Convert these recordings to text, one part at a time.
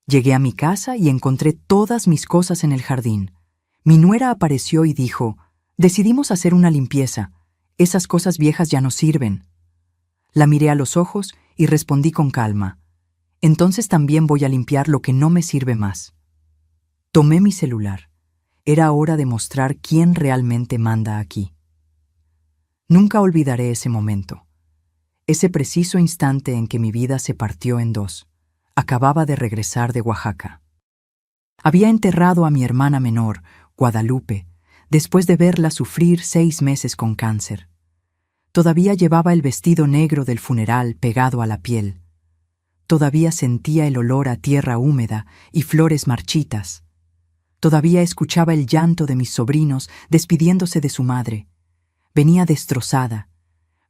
Llegué a mi casa y encontré todas mis cosas en el jardín. Mi nuera apareció y dijo: «Decidimos hacer una limpieza. Esas cosas viejas ya no sirven». La miré a los ojos y respondí con calma: «Entonces también voy a limpiar lo que no me sirve más». Tomé mi celular. Era hora de mostrar quién realmente manda aquí. Nunca olvidaré ese momento. Ese preciso instante en que mi vida se partió en dos. Acababa de regresar de Oaxaca. Había enterrado a mi hermana menor, Guadalupe, después de verla sufrir 6 meses con cáncer. Todavía llevaba el vestido negro del funeral pegado a la piel. Todavía sentía el olor a tierra húmeda y flores marchitas. Todavía escuchaba el llanto de mis sobrinos despidiéndose de su madre. Venía destrozada,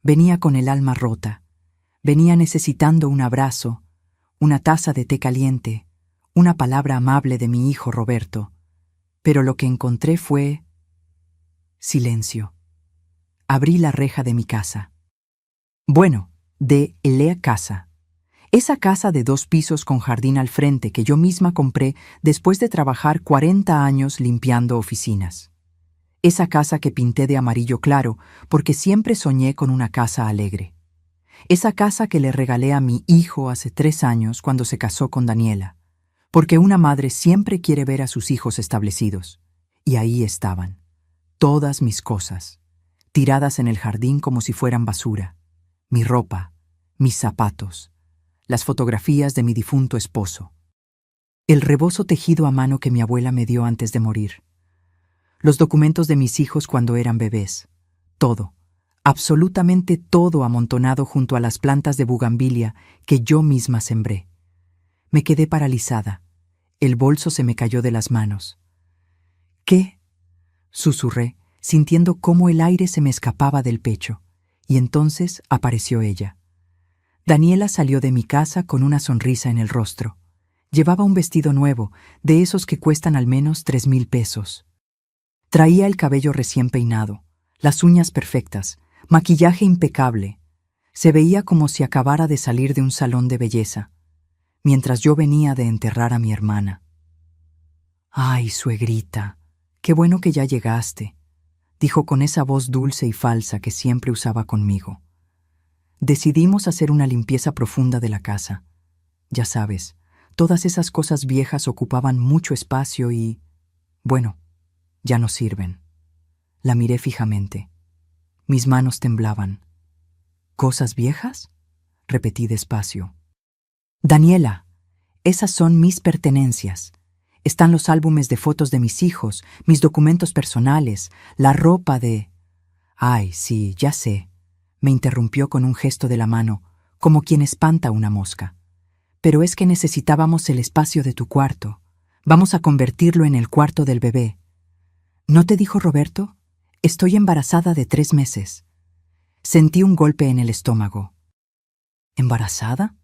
venía con el alma rota, venía necesitando un abrazo, una taza de té caliente, una palabra amable de mi hijo Roberto. Pero lo que encontré fue silencio. Abrí la reja de mi casa. Bueno, de la casa. Esa casa de 2 pisos con jardín al frente que yo misma compré después de trabajar 40 años limpiando oficinas. Esa casa que pinté de amarillo claro porque siempre soñé con una casa alegre. Esa casa que le regalé a mi hijo hace 3 años cuando se casó con Daniela, porque una madre siempre quiere ver a sus hijos establecidos. Y ahí estaban, todas mis cosas, tiradas en el jardín como si fueran basura. Mi ropa, mis zapatos, las fotografías de mi difunto esposo, el rebozo tejido a mano que mi abuela me dio antes de morir, los documentos de mis hijos cuando eran bebés, todo, absolutamente todo amontonado junto a las plantas de bugambilia que yo misma sembré. Me quedé paralizada. El bolso se me cayó de las manos. «¿Qué?», susurré, sintiendo cómo el aire se me escapaba del pecho, y entonces apareció ella. Daniela salió de mi casa con una sonrisa en el rostro. Llevaba un vestido nuevo, de esos que cuestan al menos 3,000 pesos. Traía el cabello recién peinado, las uñas perfectas, maquillaje impecable. Se veía como si acabara de salir de un salón de belleza, mientras yo venía de enterrar a mi hermana. «Ay, suegrita, qué bueno que ya llegaste», dijo con esa voz dulce y falsa que siempre usaba conmigo. Decidimos hacer una limpieza profunda de la casa. Ya sabes, todas esas cosas viejas ocupaban mucho espacio y, bueno, ya no sirven. La miré fijamente. Mis manos temblaban. «¿Cosas viejas?», repetí despacio. «Daniela, esas son mis pertenencias. Están los álbumes de fotos de mis hijos, mis documentos personales, la ropa de...» «Ay, sí, ya sé», me interrumpió con un gesto de la mano, como quien espanta una mosca. «Pero es que necesitábamos el espacio de tu cuarto. Vamos a convertirlo en el cuarto del bebé». «¿No te dijo Roberto? Estoy embarazada de 3 meses». Sentí un golpe en el estómago. ¿Embarazada?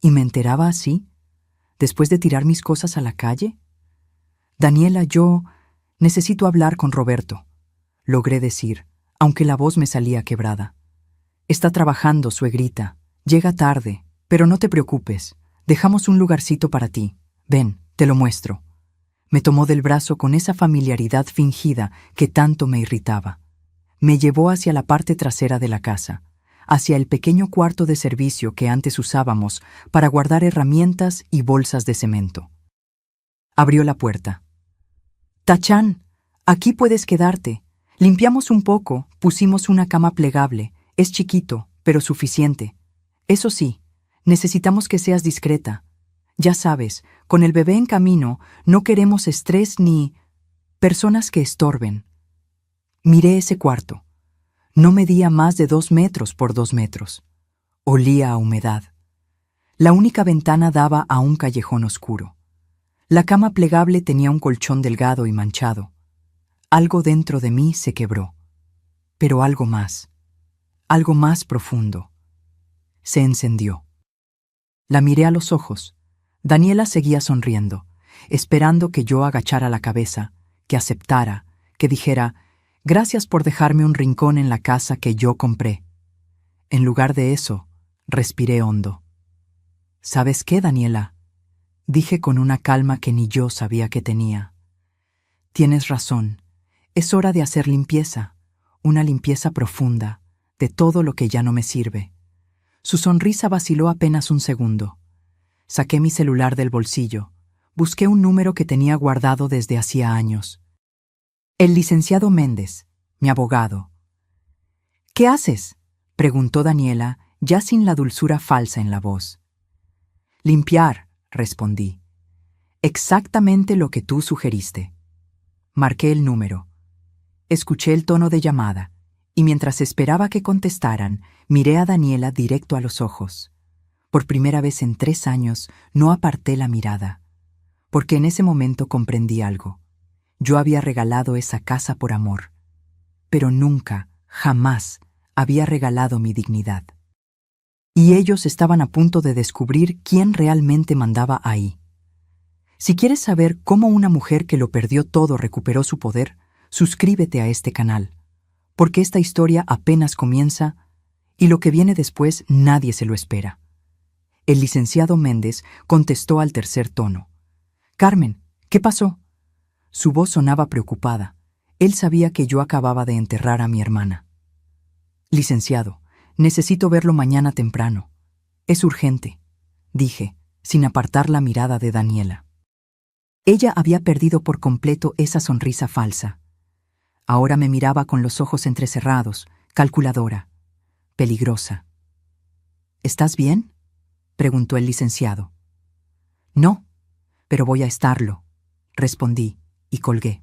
¿Y me enteraba así? ¿Después de tirar mis cosas a la calle? «Daniela, yo necesito hablar con Roberto», logré decir, aunque la voz me salía quebrada. «Está trabajando, suegrita. Llega tarde, pero no te preocupes. Dejamos un lugarcito para ti. Ven, te lo muestro». Me tomó del brazo con esa familiaridad fingida que tanto me irritaba. Me llevó hacia la parte trasera de la casa, hacia el pequeño cuarto de servicio que antes usábamos para guardar herramientas y bolsas de cemento. Abrió la puerta. «Tachán, aquí puedes quedarte. Limpiamos un poco, pusimos una cama plegable. Es chiquito, pero suficiente. Eso sí, necesitamos que seas discreta. Ya sabes, con el bebé en camino no queremos estrés ni personas que estorben». Miré ese cuarto. No medía más de 2 metros por 2 metros. Olía a humedad. La única ventana daba a un callejón oscuro. La cama plegable tenía un colchón delgado y manchado. Algo dentro de mí se quebró. Pero algo más profundo. Se encendió. La miré a los ojos. Daniela seguía sonriendo, esperando que yo agachara la cabeza, que aceptara, que dijera: «Gracias por dejarme un rincón en la casa que yo compré». En lugar de eso, respiré hondo. «¿Sabes qué, Daniela?», dije con una calma que ni yo sabía que tenía. Tienes razón. Es hora de hacer limpieza, una limpieza profunda, de todo lo que ya no me sirve. Su sonrisa vaciló apenas un segundo. Saqué mi celular del bolsillo. Busqué un número que tenía guardado desde hacía años. El licenciado Méndez, mi abogado. ¿Qué haces?, preguntó Daniela, ya sin la dulzura falsa en la voz. Limpiar, respondí. Exactamente lo que tú sugeriste. Marqué el número. Escuché el tono de llamada, y mientras esperaba que contestaran, miré a Daniela directo a los ojos. Por primera vez en 3 años no aparté la mirada, porque en ese momento comprendí algo. Yo había regalado esa casa por amor, pero nunca, jamás, había regalado mi dignidad. Y ellos estaban a punto de descubrir quién realmente mandaba ahí. Si quieres saber cómo una mujer que lo perdió todo recuperó su poder, suscríbete a este canal, porque esta historia apenas comienza y lo que viene después nadie se lo espera. El licenciado Méndez contestó al tercer tono. Carmen, ¿qué pasó? Su voz sonaba preocupada. Él sabía que yo acababa de enterrar a mi hermana. Licenciado, necesito verlo mañana temprano. Es urgente, dije, sin apartar la mirada de Daniela. Ella había perdido por completo esa sonrisa falsa. Ahora me miraba con los ojos entrecerrados, calculadora, peligrosa. ¿Estás bien?, preguntó el licenciado. No, pero voy a estarlo, respondí y colgué.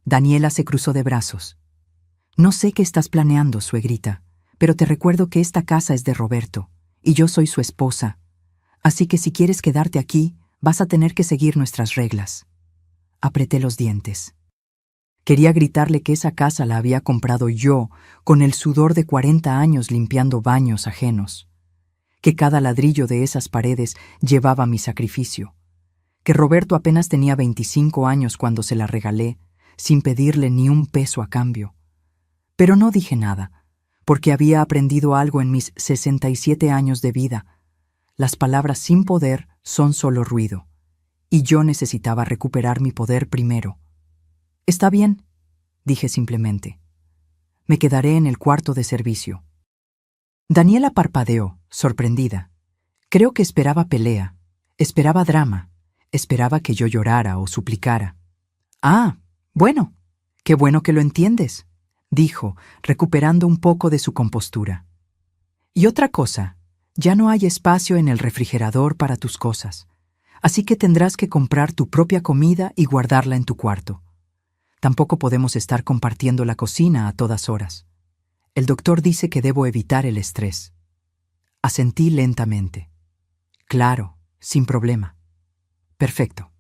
Daniela se cruzó de brazos. No sé qué estás planeando, suegrita, pero te recuerdo que esta casa es de Roberto, y yo soy su esposa. Así que si quieres quedarte aquí, vas a tener que seguir nuestras reglas. Apreté los dientes. Quería gritarle que esa casa la había comprado yo, con el sudor de 40 años limpiando baños ajenos. Que cada ladrillo de esas paredes llevaba mi sacrificio. Que Roberto apenas tenía 25 años cuando se la regalé, sin pedirle ni un peso a cambio. Pero no dije nada, porque había aprendido algo en mis 67 años de vida. Las palabras sin poder son solo ruido, y yo necesitaba recuperar mi poder primero. Está bien, dije simplemente. Me quedaré en el cuarto de servicio. Daniela parpadeó, sorprendida. Creo que esperaba pelea, esperaba drama, esperaba que yo llorara o suplicara. Ah, bueno, qué bueno que lo entiendes, dijo, recuperando un poco de su compostura. Y otra cosa, ya no hay espacio en el refrigerador para tus cosas, así que tendrás que comprar tu propia comida y guardarla en tu cuarto. Tampoco podemos estar compartiendo la cocina a todas horas. El doctor dice que debo evitar el estrés. Asentí lentamente. Claro, sin problema. Perfecto.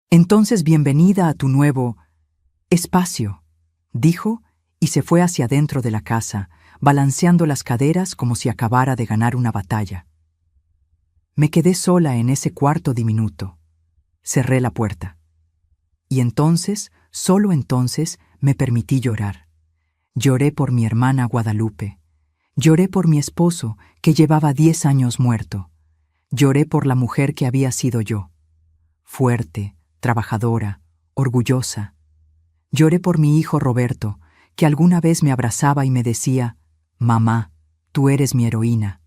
Entonces bienvenida a tu nuevo espacio, dijo, y se fue hacia dentro de la casa, balanceando las caderas como si acabara de ganar una batalla. Me quedé sola en ese cuarto diminuto. Cerré la puerta. Y entonces, solo entonces, me permití llorar. Lloré por mi hermana Guadalupe. Lloré por mi esposo, que llevaba 10 años muerto. Lloré por la mujer que había sido yo. Fuerte, trabajadora, orgullosa. Lloré por mi hijo Roberto, que alguna vez me abrazaba y me decía, «Mamá, tú eres mi heroína».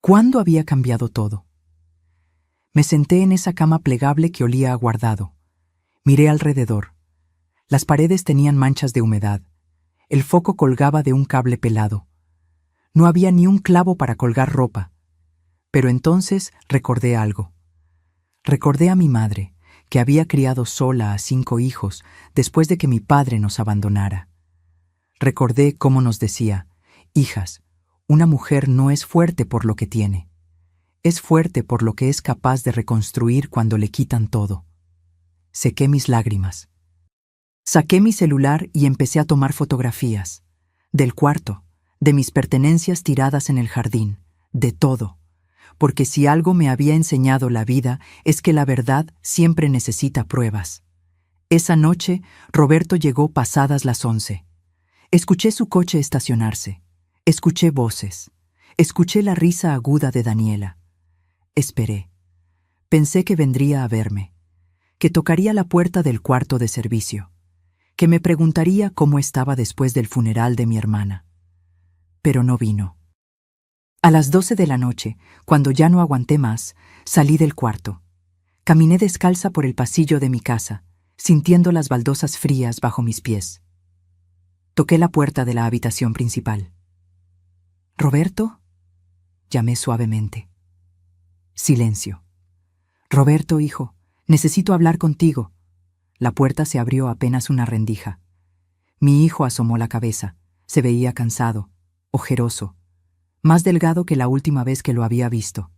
¿Cuándo había cambiado todo? Me senté en esa cama plegable que olía a guardado. Miré alrededor. Las paredes tenían manchas de humedad. El foco colgaba de un cable pelado. No había ni un clavo para colgar ropa. Pero entonces recordé algo. Recordé a mi madre, que había criado sola a 5 hijos después de que mi padre nos abandonara. Recordé cómo nos decía, «Hijas, una mujer no es fuerte por lo que tiene. Es fuerte por lo que es capaz de reconstruir cuando le quitan todo». Sequé mis lágrimas. Saqué mi celular y empecé a tomar fotografías. Del cuarto, de mis pertenencias tiradas en el jardín, de todo. Porque si algo me había enseñado la vida es que la verdad siempre necesita pruebas. Esa noche, Roberto llegó pasadas las 11. Escuché su coche estacionarse. Escuché voces. Escuché la risa aguda de Daniela. Esperé. Pensé que vendría a verme, que tocaría la puerta del cuarto de servicio, que me preguntaría cómo estaba después del funeral de mi hermana. Pero no vino. A las 12 de la noche, cuando ya no aguanté más, salí del cuarto. Caminé descalza por el pasillo de mi casa, sintiendo las baldosas frías bajo mis pies. Toqué la puerta de la habitación principal. «¿Roberto?», llamé suavemente. Silencio. «Roberto, hijo, necesito hablar contigo». La puerta se abrió apenas una rendija. Mi hijo asomó la cabeza. Se veía cansado, ojeroso, más delgado que la última vez que lo había visto.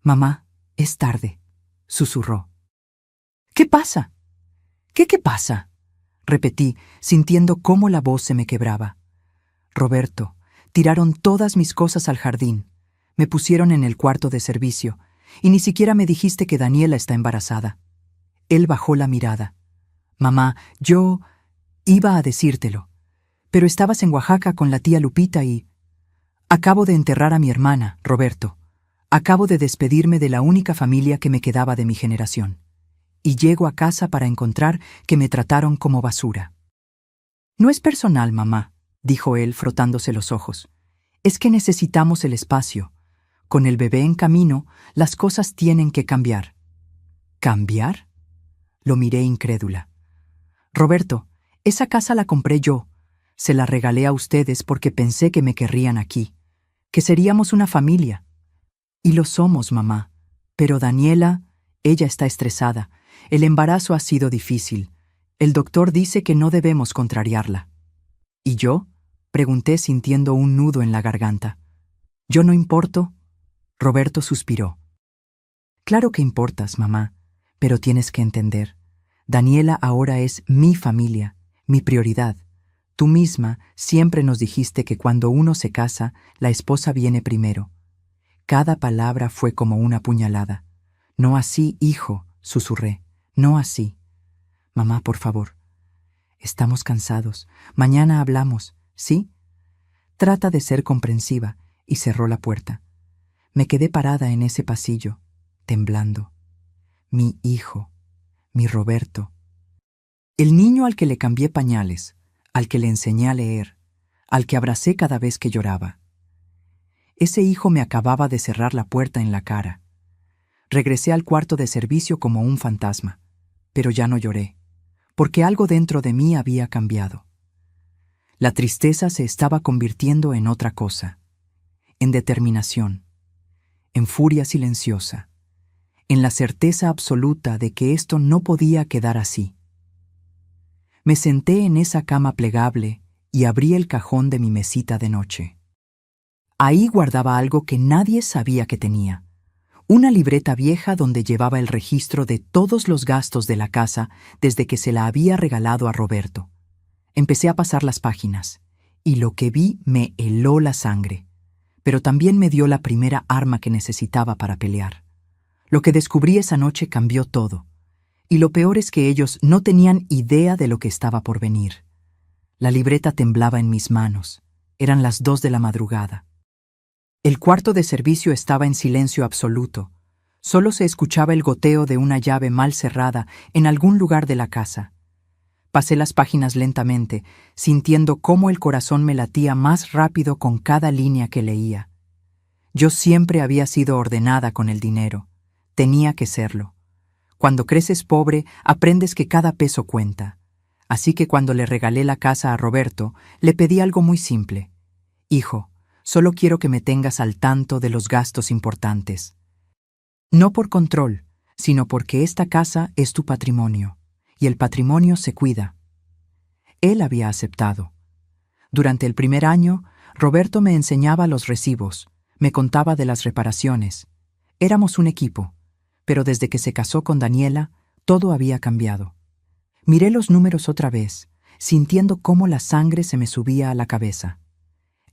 «Mamá, es tarde», susurró. «¿Qué pasa? ¿Qué pasa?», repetí, sintiendo cómo la voz se me quebraba. «Roberto, tiraron todas mis cosas al jardín. Me pusieron en el cuarto de servicio, y ni siquiera me dijiste que Daniela está embarazada». Él bajó la mirada. «Mamá, yo iba a decírtelo, pero estabas en Oaxaca con la tía Lupita y... Acabo de enterrar a mi hermana, Roberto. Acabo de despedirme de la única familia que me quedaba de mi generación. Y llego a casa para encontrar que me trataron como basura». «No es personal, mamá», dijo él frotándose los ojos. «Es que necesitamos el espacio. Con el bebé en camino, las cosas tienen que cambiar». «¿Cambiar?», lo miré incrédula. «Roberto, esa casa la compré yo. Se la regalé a ustedes porque pensé que me querrían aquí, que seríamos una familia. Y lo somos, mamá. Pero Daniela, ella está estresada. El embarazo ha sido difícil. El doctor dice que no debemos contrariarla». «¿Y yo?», pregunté sintiendo un nudo en la garganta. «¿Yo no importo?». Roberto suspiró. «Claro que importas, mamá, pero tienes que entender. Daniela ahora es mi familia, mi prioridad. Tú misma siempre nos dijiste que cuando uno se casa, la esposa viene primero». Cada palabra fue como una puñalada. «No así, hijo», susurré. «No así. Mamá, por favor. Estamos cansados. Mañana hablamos, ¿sí? Trata de ser comprensiva», y cerró la puerta. Me quedé parada en ese pasillo, temblando. Mi hijo, mi Roberto. El niño al que le cambié pañales, al que le enseñé a leer, al que abracé cada vez que lloraba. Ese hijo me acababa de cerrar la puerta en la cara. Regresé al cuarto de servicio como un fantasma, pero ya no lloré, porque algo dentro de mí había cambiado. La tristeza se estaba convirtiendo en otra cosa, en determinación, en furia silenciosa, en la certeza absoluta de que esto no podía quedar así. Me senté en esa cama plegable y abrí el cajón de mi mesita de noche. Ahí guardaba algo que nadie sabía que tenía. Una libreta vieja donde llevaba el registro de todos los gastos de la casa desde que se la había regalado a Roberto. Empecé a pasar las páginas, y lo que vi me heló la sangre, pero también me dio la primera arma que necesitaba para pelear. Lo que descubrí esa noche cambió todo, y lo peor es que ellos no tenían idea de lo que estaba por venir. La libreta temblaba en mis manos. Eran las 2 de la madrugada. El cuarto de servicio estaba en silencio absoluto. Solo se escuchaba el goteo de una llave mal cerrada en algún lugar de la casa. Pasé las páginas lentamente, sintiendo cómo el corazón me latía más rápido con cada línea que leía. Yo siempre había sido ordenada con el dinero. Tenía que serlo. Cuando creces pobre, aprendes que cada peso cuenta. Así que cuando le regalé la casa a Roberto, le pedí algo muy simple. «Hijo, solo quiero que me tengas al tanto de los gastos importantes. No por control, sino porque esta casa es tu patrimonio, y el patrimonio se cuida». Él había aceptado. Durante el primer año, Roberto me enseñaba los recibos, me contaba de las reparaciones. Éramos un equipo, pero desde que se casó con Daniela, todo había cambiado. Miré los números otra vez, sintiendo cómo la sangre se me subía a la cabeza.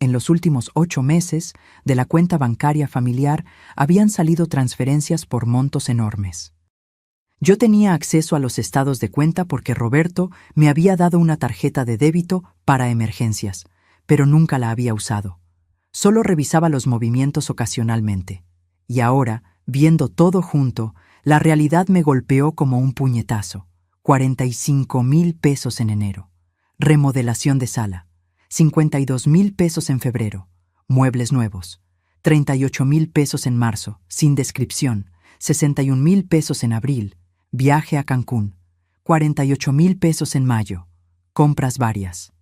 En los últimos 8 meses, de la cuenta bancaria familiar habían salido transferencias por montos enormes. Yo tenía acceso a los estados de cuenta porque Roberto me había dado una tarjeta de débito para emergencias, pero nunca la había usado. Solo revisaba los movimientos ocasionalmente. Y ahora, viendo todo junto, La realidad me golpeó como un puñetazo. 45,000 pesos en enero. Remodelación de sala. 52,000 pesos en febrero. Muebles nuevos. 38,000 pesos en marzo, sin descripción. 61,000 pesos en abril. Viaje a Cancún. 48,000 pesos en mayo. Compras varias.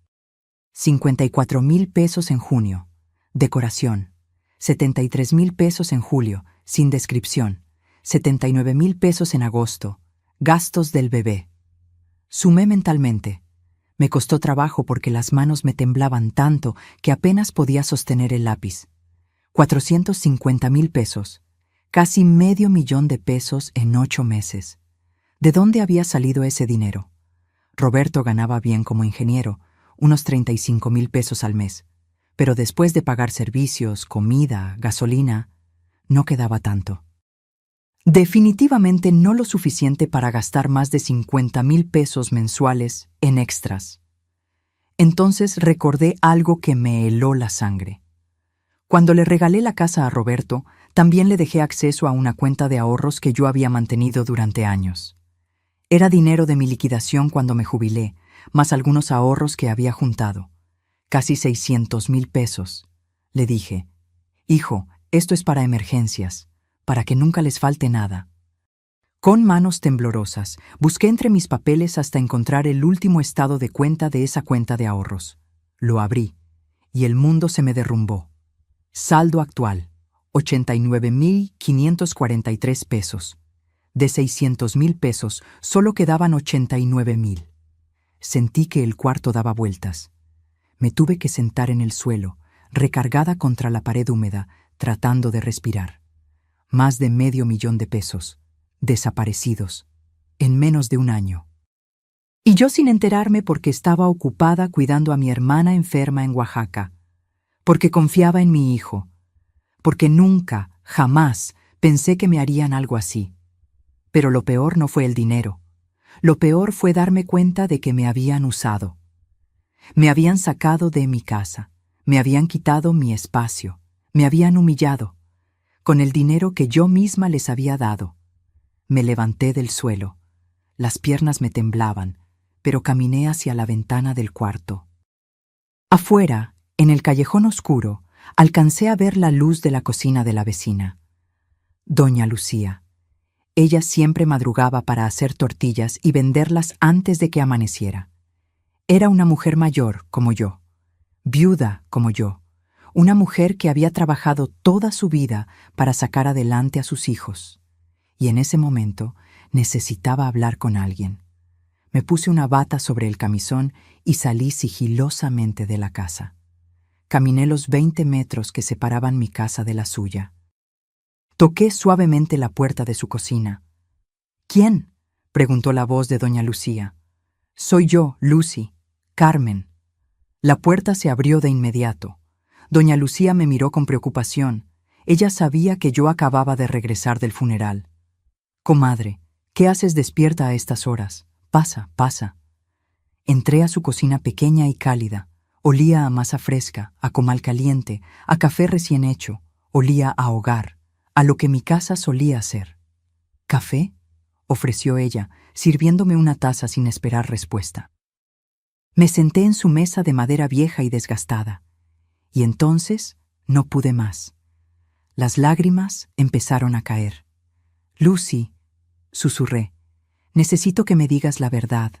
54,000 pesos en junio. Decoración. 73,000 pesos en julio, sin descripción. 79,000 pesos en agosto. Gastos del bebé. Sumé mentalmente. Me costó trabajo porque las manos me temblaban tanto que apenas podía sostener el lápiz. 450,000 pesos. Casi medio millón de pesos en 8 meses. ¿De dónde había salido ese dinero? Roberto ganaba bien como ingeniero, unos 35,000 pesos al mes. Pero después de pagar servicios, comida, gasolina, no quedaba tanto. Definitivamente no lo suficiente para gastar más de 50,000 pesos mensuales en extras. Entonces recordé algo que me heló la sangre. Cuando le regalé la casa a Roberto, también le dejé acceso a una cuenta de ahorros que yo había mantenido durante años. Era dinero de mi liquidación cuando me jubilé, más algunos ahorros que había juntado. Casi 600,000 pesos. Le dije, hijo, esto es para emergencias, para que nunca les falte nada. Con manos temblorosas, busqué entre mis papeles hasta encontrar el último estado de cuenta de esa cuenta de ahorros. Lo abrí, y el mundo se me derrumbó. Saldo actual, 89,543 pesos. De 600,000 pesos, solo quedaban 89,000. Sentí que el cuarto daba vueltas. Me tuve que sentar en el suelo, recargada contra la pared húmeda, tratando de respirar. Más de medio millón de pesos, desaparecidos, en menos de un año. Y yo sin enterarme porque estaba ocupada cuidando a mi hermana enferma en Oaxaca, porque confiaba en mi hijo, porque nunca, jamás, pensé que me harían algo así. Pero lo peor no fue el dinero. Lo peor fue darme cuenta de que me habían usado. Me habían sacado de mi casa, me habían quitado mi espacio, me habían humillado, con el dinero que yo misma les había dado. Me levanté del suelo. Las piernas me temblaban, pero caminé hacia la ventana del cuarto. Afuera, en el callejón oscuro, alcancé a ver la luz de la cocina de la vecina. Doña Lucía. Ella siempre madrugaba para hacer tortillas y venderlas antes de que amaneciera. Era una mujer mayor, como yo, viuda, como yo, una mujer que había trabajado toda su vida para sacar adelante a sus hijos. Y en ese momento necesitaba hablar con alguien. Me puse una bata sobre el camisón y salí sigilosamente de la casa. Caminé los 20 metros que separaban mi casa de la suya. Toqué suavemente la puerta de su cocina. ¿Quién?, preguntó la voz de doña Lucía. Soy yo, Lucy, Carmen. La puerta se abrió de inmediato. Doña Lucía me miró con preocupación. Ella sabía que yo acababa de regresar del funeral. Comadre, ¿qué haces despierta a estas horas? Pasa, pasa. Entré a su cocina pequeña y cálida. Olía a masa fresca, a comal caliente, a café recién hecho. Olía a hogar, a lo que mi casa solía ser. ¿Café?, ofreció ella, sirviéndome una taza sin esperar respuesta. Me senté en su mesa de madera vieja y desgastada. Y entonces no pude más. Las lágrimas empezaron a caer. Lucy, susurré, necesito que me digas la verdad.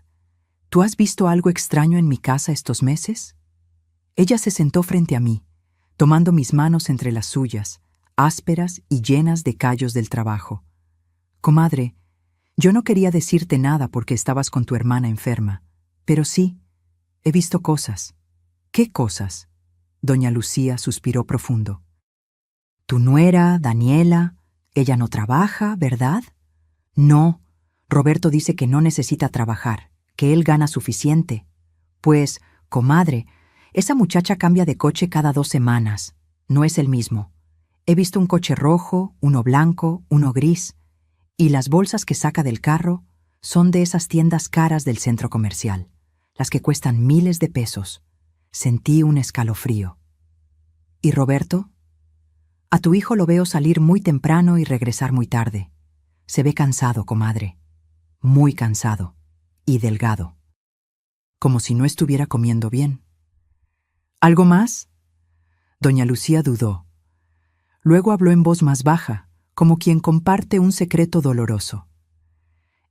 ¿Tú has visto algo extraño en mi casa estos meses? Ella se sentó frente a mí, tomando mis manos entre las suyas, ásperas y llenas de callos del trabajo. Comadre, yo no quería decirte nada porque estabas con tu hermana enferma, pero sí, he visto cosas. ¿Qué cosas? Doña Lucía suspiró profundo. Tu nuera, Daniela, ella no trabaja, ¿verdad? No, Roberto dice que no necesita trabajar, que él gana suficiente. Pues, comadre, esa muchacha cambia de coche cada 2 semanas. No es el mismo. He visto un coche rojo, uno blanco, uno gris, y las bolsas que saca del carro son de esas tiendas caras del centro comercial, las que cuestan miles de pesos. Sentí un escalofrío. ¿Y Roberto? A tu hijo lo veo salir muy temprano y regresar muy tarde. Se ve cansado, comadre. Muy cansado. Y delgado. Como si no estuviera comiendo bien. ¿Algo más? Doña Lucía dudó. Luego habló en voz más baja, como quien comparte un secreto doloroso.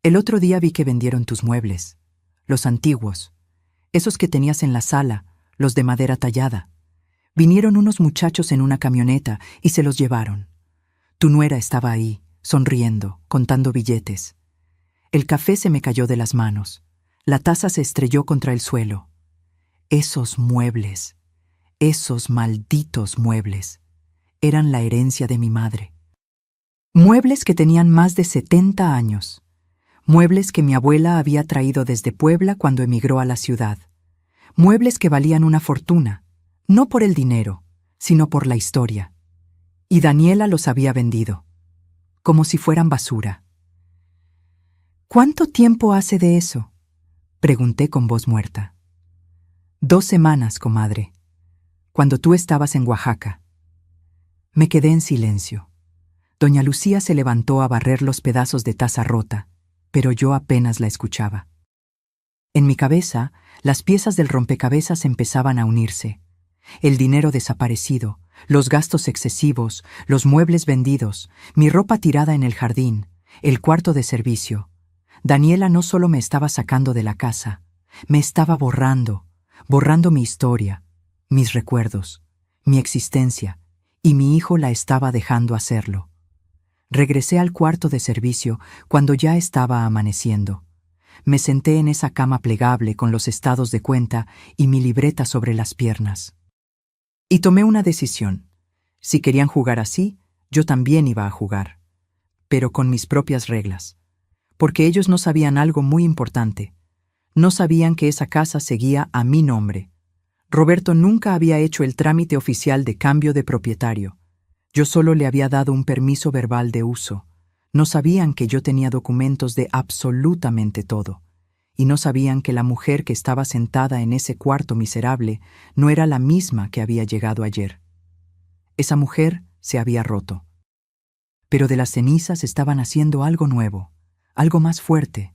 El otro día vi que vendieron tus muebles, los antiguos, esos que tenías en la sala, los de madera tallada. Vinieron unos muchachos en una camioneta y se los llevaron. Tu nuera estaba ahí, sonriendo, contando billetes. El café se me cayó de las manos. La taza se estrelló contra el suelo. Esos muebles, esos malditos muebles, eran la herencia de mi madre. Muebles que tenían más de 70 años. Muebles que mi abuela había traído desde Puebla cuando emigró a la ciudad. Muebles que valían una fortuna, no por el dinero, sino por la historia. Y Daniela los había vendido, como si fueran basura. ¿Cuánto tiempo hace de eso? Pregunté con voz muerta. 2 semanas, comadre, cuando tú estabas en Oaxaca. Me quedé en silencio. Doña Lucía se levantó a barrer los pedazos de taza rota, pero yo apenas la escuchaba. En mi cabeza, las piezas del rompecabezas empezaban a unirse. El dinero desaparecido, los gastos excesivos, los muebles vendidos, mi ropa tirada en el jardín, el cuarto de servicio. Daniela no solo me estaba sacando de la casa, me estaba borrando mi historia, mis recuerdos, mi existencia, y mi hijo la estaba dejando hacerlo. Regresé al cuarto de servicio cuando ya estaba amaneciendo. Me senté en esa cama plegable con los estados de cuenta y mi libreta sobre las piernas. Y tomé una decisión. Si querían jugar así, yo también iba a jugar. Pero con mis propias reglas. Porque ellos no sabían algo muy importante. No sabían que esa casa seguía a mi nombre. Roberto nunca había hecho el trámite oficial de cambio de propietario. Yo solo le había dado un permiso verbal de uso. No sabían que yo tenía documentos de absolutamente todo. Y no sabían que la mujer que estaba sentada en ese cuarto miserable no era la misma que había llegado ayer. Esa mujer se había roto. Pero de las cenizas estaban haciendo algo nuevo, algo más fuerte,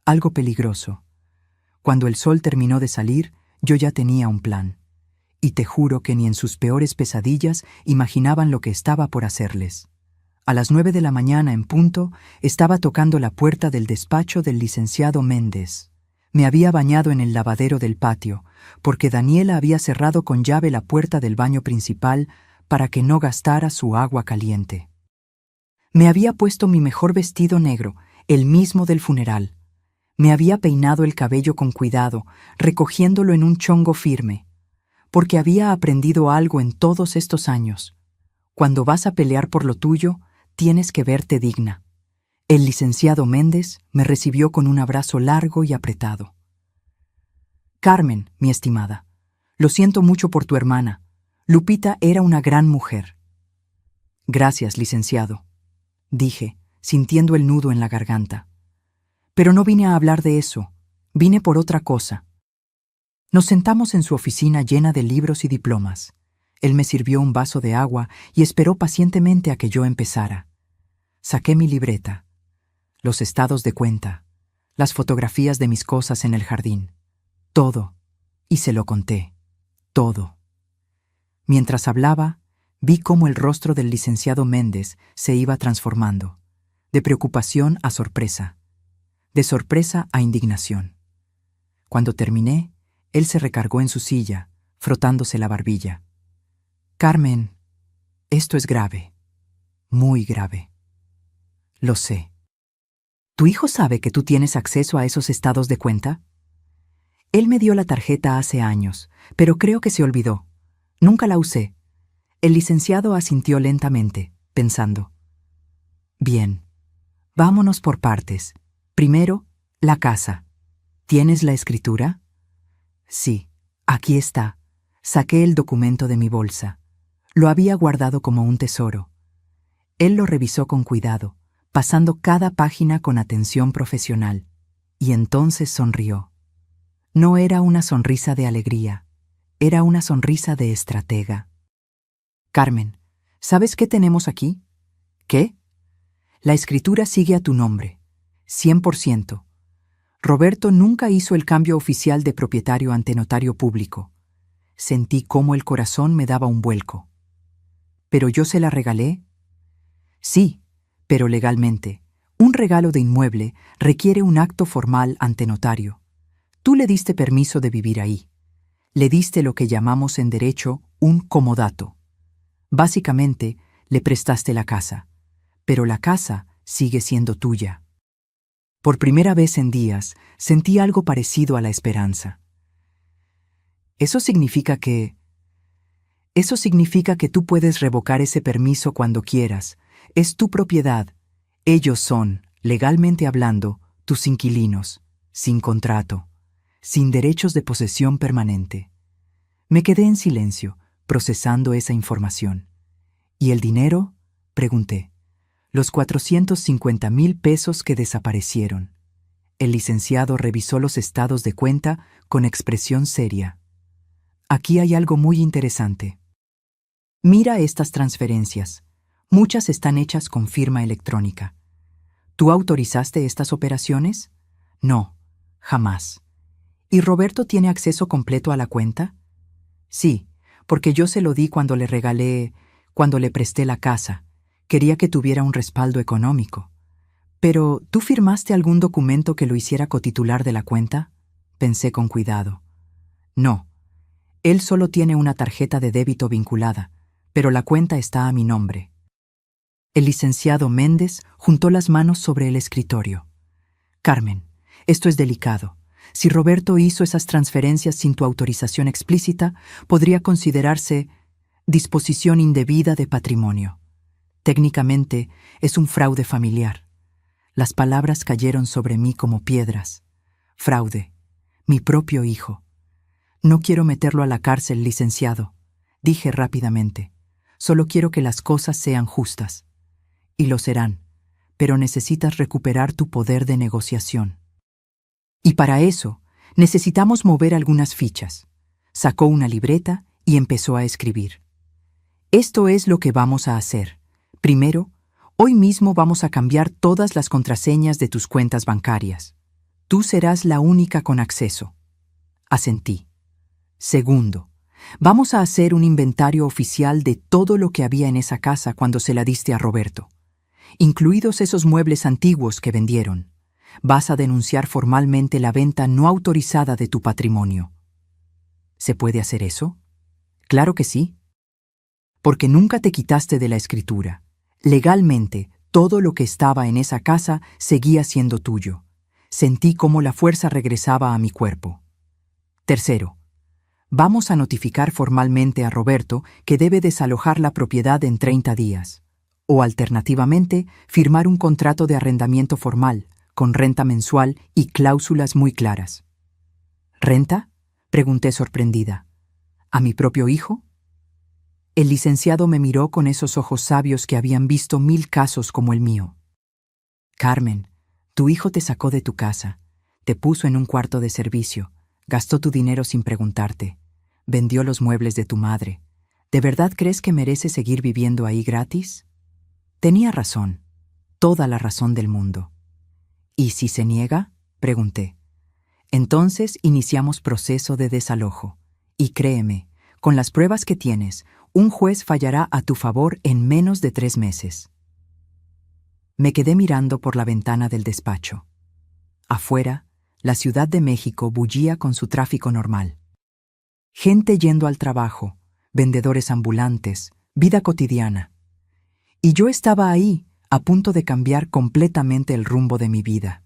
algo peligroso. Cuando el sol terminó de salir, yo ya tenía un plan. Y te juro que ni en sus peores pesadillas imaginaban lo que estaba por hacerles. A las 9 de la mañana en punto, estaba tocando la puerta del despacho del licenciado Méndez. Me había bañado en el lavadero del patio, porque Daniela había cerrado con llave la puerta del baño principal para que no gastara su agua caliente. Me había puesto mi mejor vestido negro, el mismo del funeral. Me había peinado el cabello con cuidado, recogiéndolo en un chongo firme, porque había aprendido algo en todos estos años. Cuando vas a pelear por lo tuyo, tienes que verte digna. El licenciado Méndez me recibió con un abrazo largo y apretado. Carmen, mi estimada, lo siento mucho por tu hermana. Lupita era una gran mujer. Gracias, licenciado, dije, sintiendo el nudo en la garganta. Pero no vine a hablar de eso, vine por otra cosa. Nos sentamos en su oficina llena de libros y diplomas. Él me sirvió un vaso de agua y esperó pacientemente a que yo empezara. Saqué mi libreta, los estados de cuenta, las fotografías de mis cosas en el jardín, todo, y se lo conté, todo. Mientras hablaba, vi cómo el rostro del licenciado Méndez se iba transformando, de preocupación a sorpresa, de sorpresa a indignación. Cuando terminé, él se recargó en su silla, frotándose la barbilla. Carmen, esto es grave, muy grave. Lo sé. ¿Tu hijo sabe que tú tienes acceso a esos estados de cuenta? Él me dio la tarjeta hace años, pero creo que se olvidó. Nunca la usé. El licenciado asintió lentamente, pensando. Bien, vámonos por partes. Primero, la casa. ¿Tienes la escritura? Sí, aquí está. Saqué el documento de mi bolsa. Lo había guardado como un tesoro. Él lo revisó con cuidado, pasando cada página con atención profesional, y entonces sonrió. No era una sonrisa de alegría, era una sonrisa de estratega. Carmen, ¿sabes qué tenemos aquí? ¿Qué? La escritura sigue a tu nombre. 100%. Roberto nunca hizo el cambio oficial de propietario ante notario público. Sentí cómo el corazón me daba un vuelco. ¿Pero yo se la regalé? Sí, pero legalmente. Un regalo de inmueble requiere un acto formal ante notario. Tú le diste permiso de vivir ahí. Le diste lo que llamamos en derecho un comodato. Básicamente, le prestaste la casa, pero la casa sigue siendo tuya. Por primera vez en días, sentí algo parecido a la esperanza. Eso significa que tú puedes revocar ese permiso cuando quieras. Es tu propiedad. Ellos son, legalmente hablando, tus inquilinos, sin contrato, sin derechos de posesión permanente. Me quedé en silencio, procesando esa información. ¿Y el dinero?, pregunté. Los 450,000 pesos que desaparecieron. El licenciado revisó los estados de cuenta con expresión seria. Aquí hay algo muy interesante. Mira estas transferencias. Muchas están hechas con firma electrónica. ¿Tú autorizaste estas operaciones? No, jamás. ¿Y Roberto tiene acceso completo a la cuenta? Sí, porque yo se lo di cuando le presté la casa. Quería que tuviera un respaldo económico. Pero, ¿tú firmaste algún documento que lo hiciera cotitular de la cuenta? Pensé con cuidado. No. Él solo tiene una tarjeta de débito vinculada, pero la cuenta está a mi nombre. El licenciado Méndez juntó las manos sobre el escritorio. Carmen, esto es delicado. Si Roberto hizo esas transferencias sin tu autorización explícita, podría considerarse disposición indebida de patrimonio. Técnicamente, es un fraude familiar. Las palabras cayeron sobre mí como piedras. Fraude. Mi propio hijo. No quiero meterlo a la cárcel, licenciado, dije rápidamente. Solo quiero que las cosas sean justas. Y lo serán, pero necesitas recuperar tu poder de negociación. Y para eso, necesitamos mover algunas fichas. Sacó una libreta y empezó a escribir. Esto es lo que vamos a hacer. Primero, hoy mismo vamos a cambiar todas las contraseñas de tus cuentas bancarias. Tú serás la única con acceso. Asentí. Segundo, vamos a hacer un inventario oficial de todo lo que había en esa casa cuando se la diste a Roberto, incluidos esos muebles antiguos que vendieron. Vas a denunciar formalmente la venta no autorizada de tu patrimonio. ¿Se puede hacer eso? Claro que sí. Porque nunca te quitaste de la escritura. Legalmente, todo lo que estaba en esa casa seguía siendo tuyo. Sentí cómo la fuerza regresaba a mi cuerpo. Tercero, vamos a notificar formalmente a Roberto que debe desalojar la propiedad en 30 días. O alternativamente, firmar un contrato de arrendamiento formal, con renta mensual y cláusulas muy claras. ¿Renta?, pregunté sorprendida. ¿A mi propio hijo? El licenciado me miró con esos ojos sabios que habían visto 1000 casos como el mío. Carmen, tu hijo te sacó de tu casa, te puso en un cuarto de servicio, gastó tu dinero sin preguntarte, vendió los muebles de tu madre. ¿De verdad crees que merece seguir viviendo ahí gratis? Tenía razón, toda la razón del mundo. ¿Y si se niega?, pregunté. Entonces iniciamos proceso de desalojo. Y créeme, con las pruebas que tienes, un juez fallará a tu favor en menos de 3 meses. Me quedé mirando por la ventana del despacho. Afuera, la Ciudad de México bullía con su tráfico normal. Gente yendo al trabajo, vendedores ambulantes, vida cotidiana. Y yo estaba ahí, a punto de cambiar completamente el rumbo de mi vida.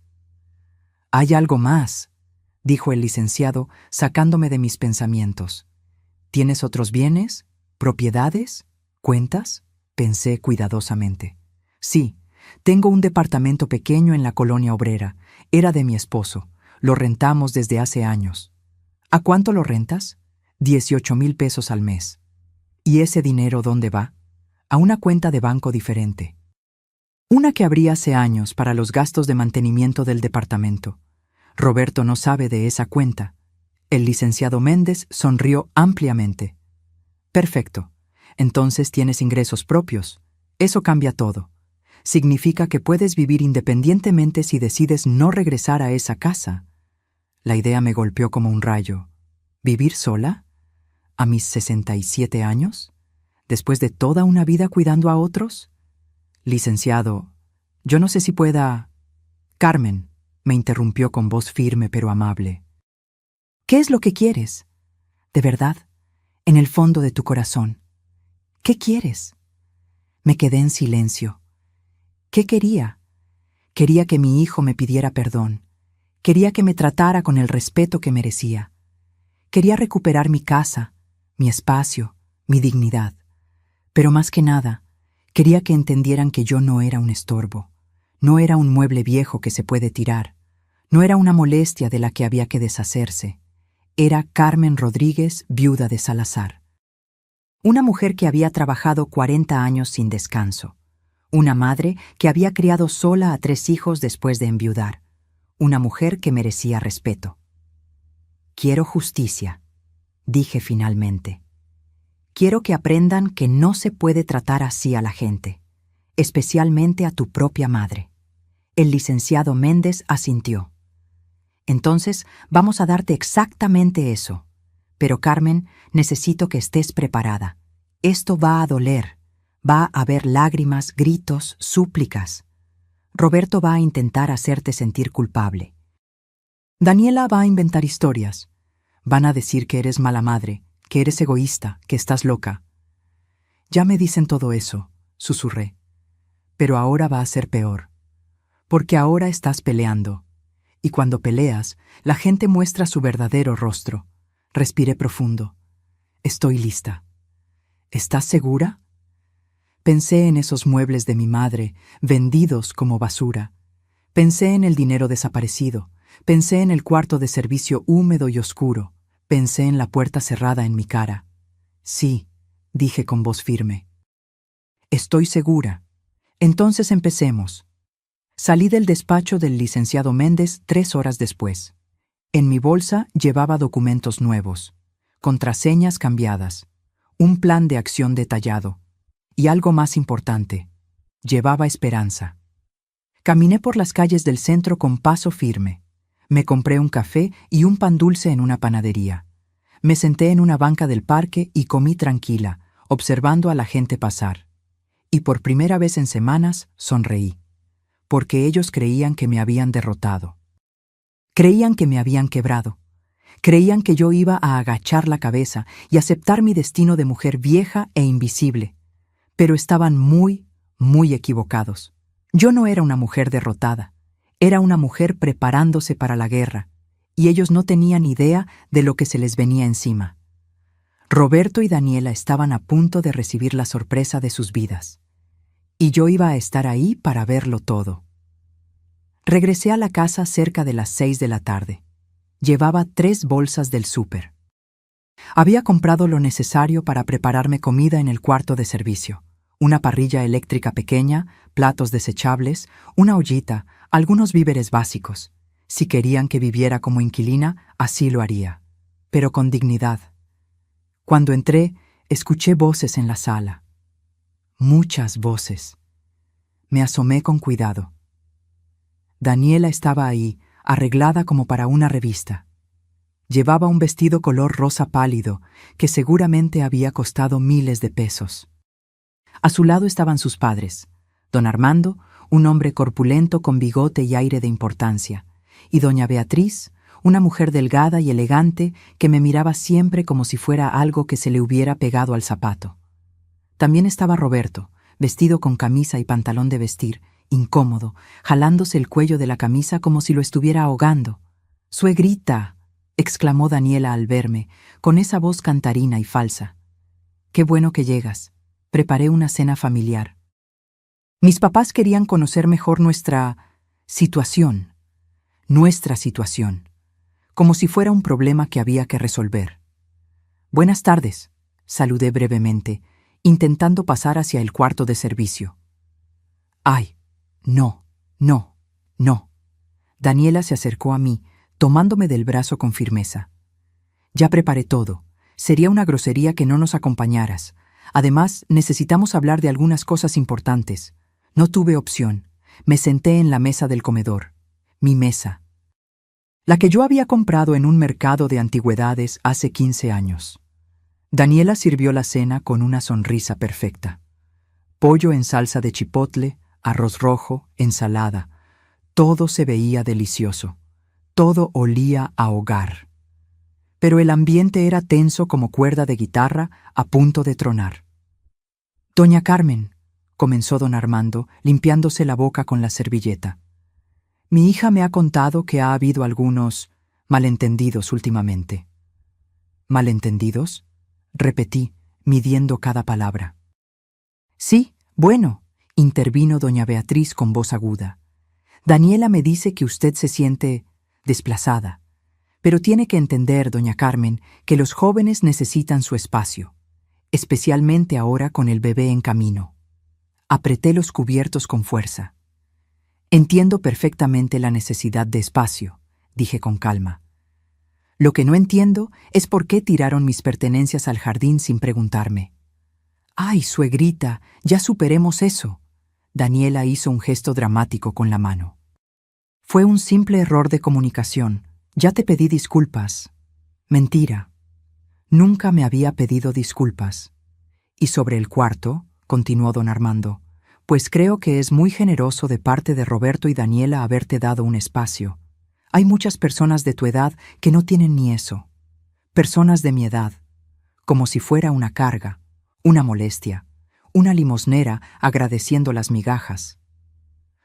«Hay algo más», dijo el licenciado, sacándome de mis pensamientos. «¿Tienes otros bienes? ¿Propiedades? ¿Cuentas?», pensé cuidadosamente. «Sí, tengo un departamento pequeño en la colonia obrera. Era de mi esposo. Lo rentamos desde hace años». «¿A cuánto lo rentas?». 18,000 pesos al mes. «¿Y ese dinero dónde va?». «A una cuenta de banco diferente. Una que abrí hace años para los gastos de mantenimiento del departamento. Roberto no sabe de esa cuenta». El licenciado Méndez sonrió ampliamente. «Perfecto. Entonces tienes ingresos propios. Eso cambia todo. Significa que puedes vivir independientemente si decides no regresar a esa casa. La idea me golpeó como un rayo. ¿Vivir sola? ¿A mis 67 años? ¿Después de toda una vida cuidando a otros? Licenciado, yo no sé si pueda... Carmen, me interrumpió con voz firme pero amable. ¿Qué es lo que quieres? De verdad, en el fondo de tu corazón. ¿Qué quieres? Me quedé en silencio. ¿Qué quería? Quería que mi hijo me pidiera perdón. Quería que me tratara con el respeto que merecía. Quería recuperar mi casa, mi espacio, mi dignidad. Pero más que nada, quería que entendieran que yo no era un estorbo. No era un mueble viejo que se puede tirar. No era una molestia de la que había que deshacerse. Era Carmen Rodríguez, viuda de Salazar. Una mujer que había trabajado 40 años sin descanso. Una madre que había criado sola a 3 hijos después de enviudar. Una mujer que merecía respeto. Quiero justicia, dije finalmente. Quiero que aprendan que no se puede tratar así a la gente, especialmente a tu propia madre. El licenciado Méndez asintió. Entonces, vamos a darte exactamente eso. Pero, Carmen, necesito que estés preparada. Esto va a doler. Va a haber lágrimas, gritos, súplicas. Roberto va a intentar hacerte sentir culpable. Daniela va a inventar historias. Van a decir que eres mala madre, que eres egoísta, que estás loca. Ya me dicen todo eso, susurré. Pero ahora va a ser peor. Porque ahora estás peleando. Y cuando peleas, la gente muestra su verdadero rostro. Respiré profundo. Estoy lista. ¿Estás segura? Pensé en esos muebles de mi madre, vendidos como basura. Pensé en el dinero desaparecido. Pensé en el cuarto de servicio húmedo y oscuro. Pensé en la puerta cerrada en mi cara. Sí, dije con voz firme. Estoy segura. Entonces empecemos. Salí del despacho del licenciado Méndez 3 horas después. En mi bolsa llevaba documentos nuevos, contraseñas cambiadas, un plan de acción detallado. Y algo más importante, llevaba esperanza. Caminé por las calles del centro con paso firme. Me compré un café y un pan dulce en una panadería. Me senté en una banca del parque y comí tranquila, observando a la gente pasar. Y por primera vez en semanas sonreí, porque ellos creían que me habían derrotado. Creían que me habían quebrado. Creían que yo iba a agachar la cabeza y aceptar mi destino de mujer vieja e invisible. Pero estaban muy, muy equivocados. Yo no era una mujer derrotada. Era una mujer preparándose para la guerra, y ellos no tenían idea de lo que se les venía encima. Roberto y Daniela estaban a punto de recibir la sorpresa de sus vidas, y yo iba a estar ahí para verlo todo. Regresé a la casa cerca de las 6 de la tarde. Llevaba 3 bolsas del súper. Había comprado lo necesario para prepararme comida en el cuarto de servicio. Una parrilla eléctrica pequeña, platos desechables, una ollita, algunos víveres básicos. Si querían que viviera como inquilina, así lo haría, pero con dignidad. Cuando entré, escuché voces en la sala. Muchas voces. Me asomé con cuidado. Daniela estaba ahí, arreglada como para una revista. Llevaba un vestido color rosa pálido, que seguramente había costado miles de pesos. A su lado estaban sus padres, don Armando, un hombre corpulento con bigote y aire de importancia, y doña Beatriz, una mujer delgada y elegante que me miraba siempre como si fuera algo que se le hubiera pegado al zapato. También estaba Roberto, vestido con camisa y pantalón de vestir, incómodo, jalándose el cuello de la camisa como si lo estuviera ahogando. «¡Suegrita!», exclamó Daniela al verme, con esa voz cantarina y falsa. «Qué bueno que llegas. Preparé una cena familiar». Mis papás querían conocer mejor nuestra situación, como si fuera un problema que había que resolver. «Buenas tardes», saludé brevemente, intentando pasar hacia el cuarto de servicio. «Ay, no, no, no». Daniela se acercó a mí, tomándome del brazo con firmeza. «Ya preparé todo. Sería una grosería que no nos acompañaras. Además, necesitamos hablar de algunas cosas importantes. No tuve opción. Me senté en la mesa del comedor. Mi mesa. La que yo había comprado en un mercado de antigüedades hace 15 años. Daniela sirvió la cena con una sonrisa perfecta. Pollo en salsa de chipotle, arroz rojo, ensalada. Todo se veía delicioso. Todo olía a hogar. Pero el ambiente era tenso como cuerda de guitarra a punto de tronar. «Doña Carmen», comenzó don Armando, limpiándose la boca con la servilleta. «Mi hija me ha contado que ha habido algunos malentendidos últimamente». «¿Malentendidos?», repetí, midiendo cada palabra. «Sí, bueno», intervino doña Beatriz con voz aguda. «Daniela me dice que usted se siente desplazada. Pero tiene que entender, doña Carmen, que los jóvenes necesitan su espacio, especialmente ahora con el bebé en camino». Apreté los cubiertos con fuerza. «Entiendo perfectamente la necesidad de espacio», dije con calma. «Lo que no entiendo es por qué tiraron mis pertenencias al jardín sin preguntarme». «Ay, suegrita, ya superemos eso». Daniela hizo un gesto dramático con la mano. «Fue un simple error de comunicación. Ya te pedí disculpas». «Mentira. Nunca me había pedido disculpas». «Y sobre el cuarto», continuó don Armando, «pues creo que es muy generoso de parte de Roberto y Daniela haberte dado un espacio. Hay muchas personas de tu edad que no tienen ni eso. Personas de mi edad, como si fuera una carga, una molestia, una limosnera agradeciendo las migajas».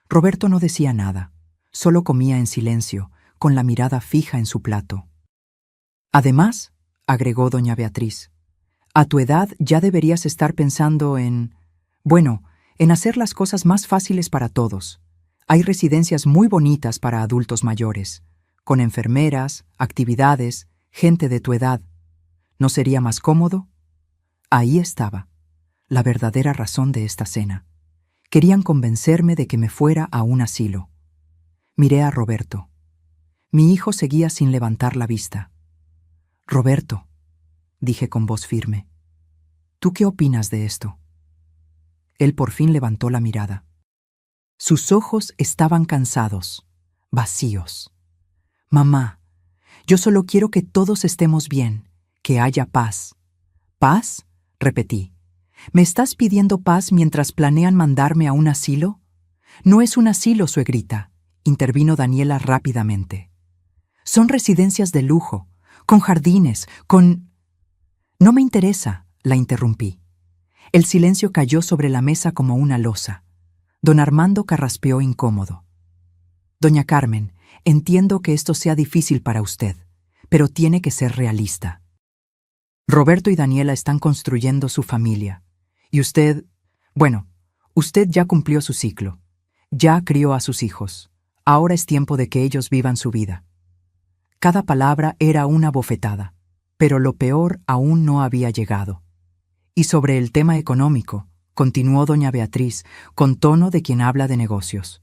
Roberto no decía nada, solo comía en silencio, con la mirada fija en su plato. «Además», agregó doña Beatriz, «a tu edad ya deberías estar pensando en hacer las cosas más fáciles para todos. Hay residencias muy bonitas para adultos mayores, con enfermeras, actividades, gente de tu edad. ¿No sería más cómodo?». Ahí estaba, la verdadera razón de esta cena. Querían convencerme de que me fuera a un asilo. Miré a Roberto. Mi hijo seguía sin levantar la vista. «Roberto», dije con voz firme, «¿tú qué opinas de esto?». Él por fin levantó la mirada. Sus ojos estaban cansados, vacíos. «Mamá, yo solo quiero que todos estemos bien, que haya paz». «¿Paz?», repetí. «¿Me estás pidiendo paz mientras planean mandarme a un asilo?». «No es un asilo, suegrita», intervino Daniela rápidamente. «Son residencias de lujo, con jardines, con...». «No me interesa», la interrumpí. El silencio cayó sobre la mesa como una losa. Don Armando carraspeó incómodo. «Doña Carmen, entiendo que esto sea difícil para usted, pero tiene que ser realista. Roberto y Daniela están construyendo su familia. Y usted ya cumplió su ciclo. Ya crió a sus hijos. Ahora es tiempo de que ellos vivan su vida». Cada palabra era una bofetada, pero lo peor aún no había llegado. «Y sobre el tema económico», continuó doña Beatriz, con tono de quien habla de negocios.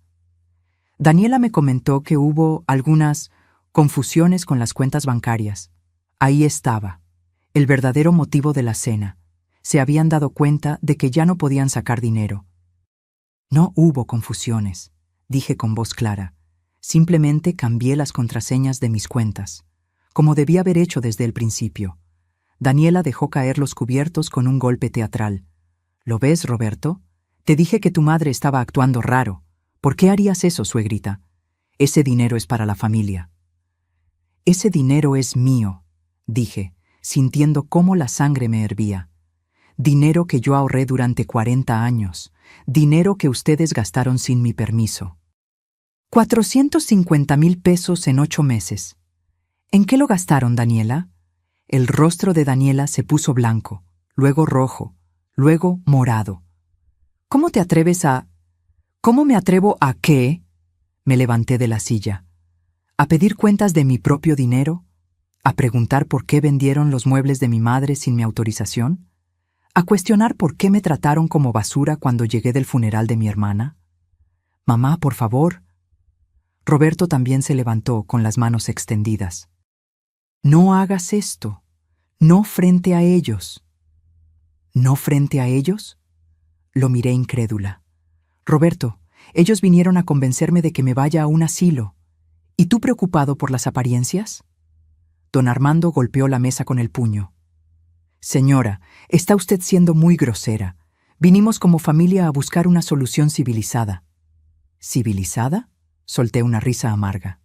«Daniela me comentó que hubo algunas confusiones con las cuentas bancarias. Ahí estaba, el verdadero motivo de la cena. Se habían dado cuenta de que ya no podían sacar dinero». «No hubo confusiones», dije con voz clara. «Simplemente cambié las contraseñas de mis cuentas, como debía haber hecho desde el principio». Daniela dejó caer los cubiertos con un golpe teatral. «¿Lo ves, Roberto? Te dije que tu madre estaba actuando raro. ¿Por qué harías eso, suegrita? Ese dinero es para la familia». «Ese dinero es mío», dije, sintiendo cómo la sangre me hervía. «Dinero que yo ahorré durante 40 años. Dinero que ustedes gastaron sin mi permiso». 450,000 pesos en 8 meses. ¿En qué lo gastaron, Daniela? El rostro de Daniela se puso blanco, luego rojo, luego morado. ¿Cómo te atreves a...? ¿Cómo me atrevo a qué? Me levanté de la silla. ¿A pedir cuentas de mi propio dinero? ¿A preguntar por qué vendieron los muebles de mi madre sin mi autorización? ¿A cuestionar por qué me trataron como basura cuando llegué del funeral de mi hermana? Mamá, por favor. Roberto también se levantó con las manos extendidas. No hagas esto. No frente a ellos. ¿No frente a ellos? Lo miré incrédula. Roberto, ellos vinieron a convencerme de que me vaya a un asilo. ¿Y tú preocupado por las apariencias? Don Armando golpeó la mesa con el puño. Señora, está usted siendo muy grosera. Vinimos como familia a buscar una solución civilizada. ¿Civilizada? Solté una risa amarga.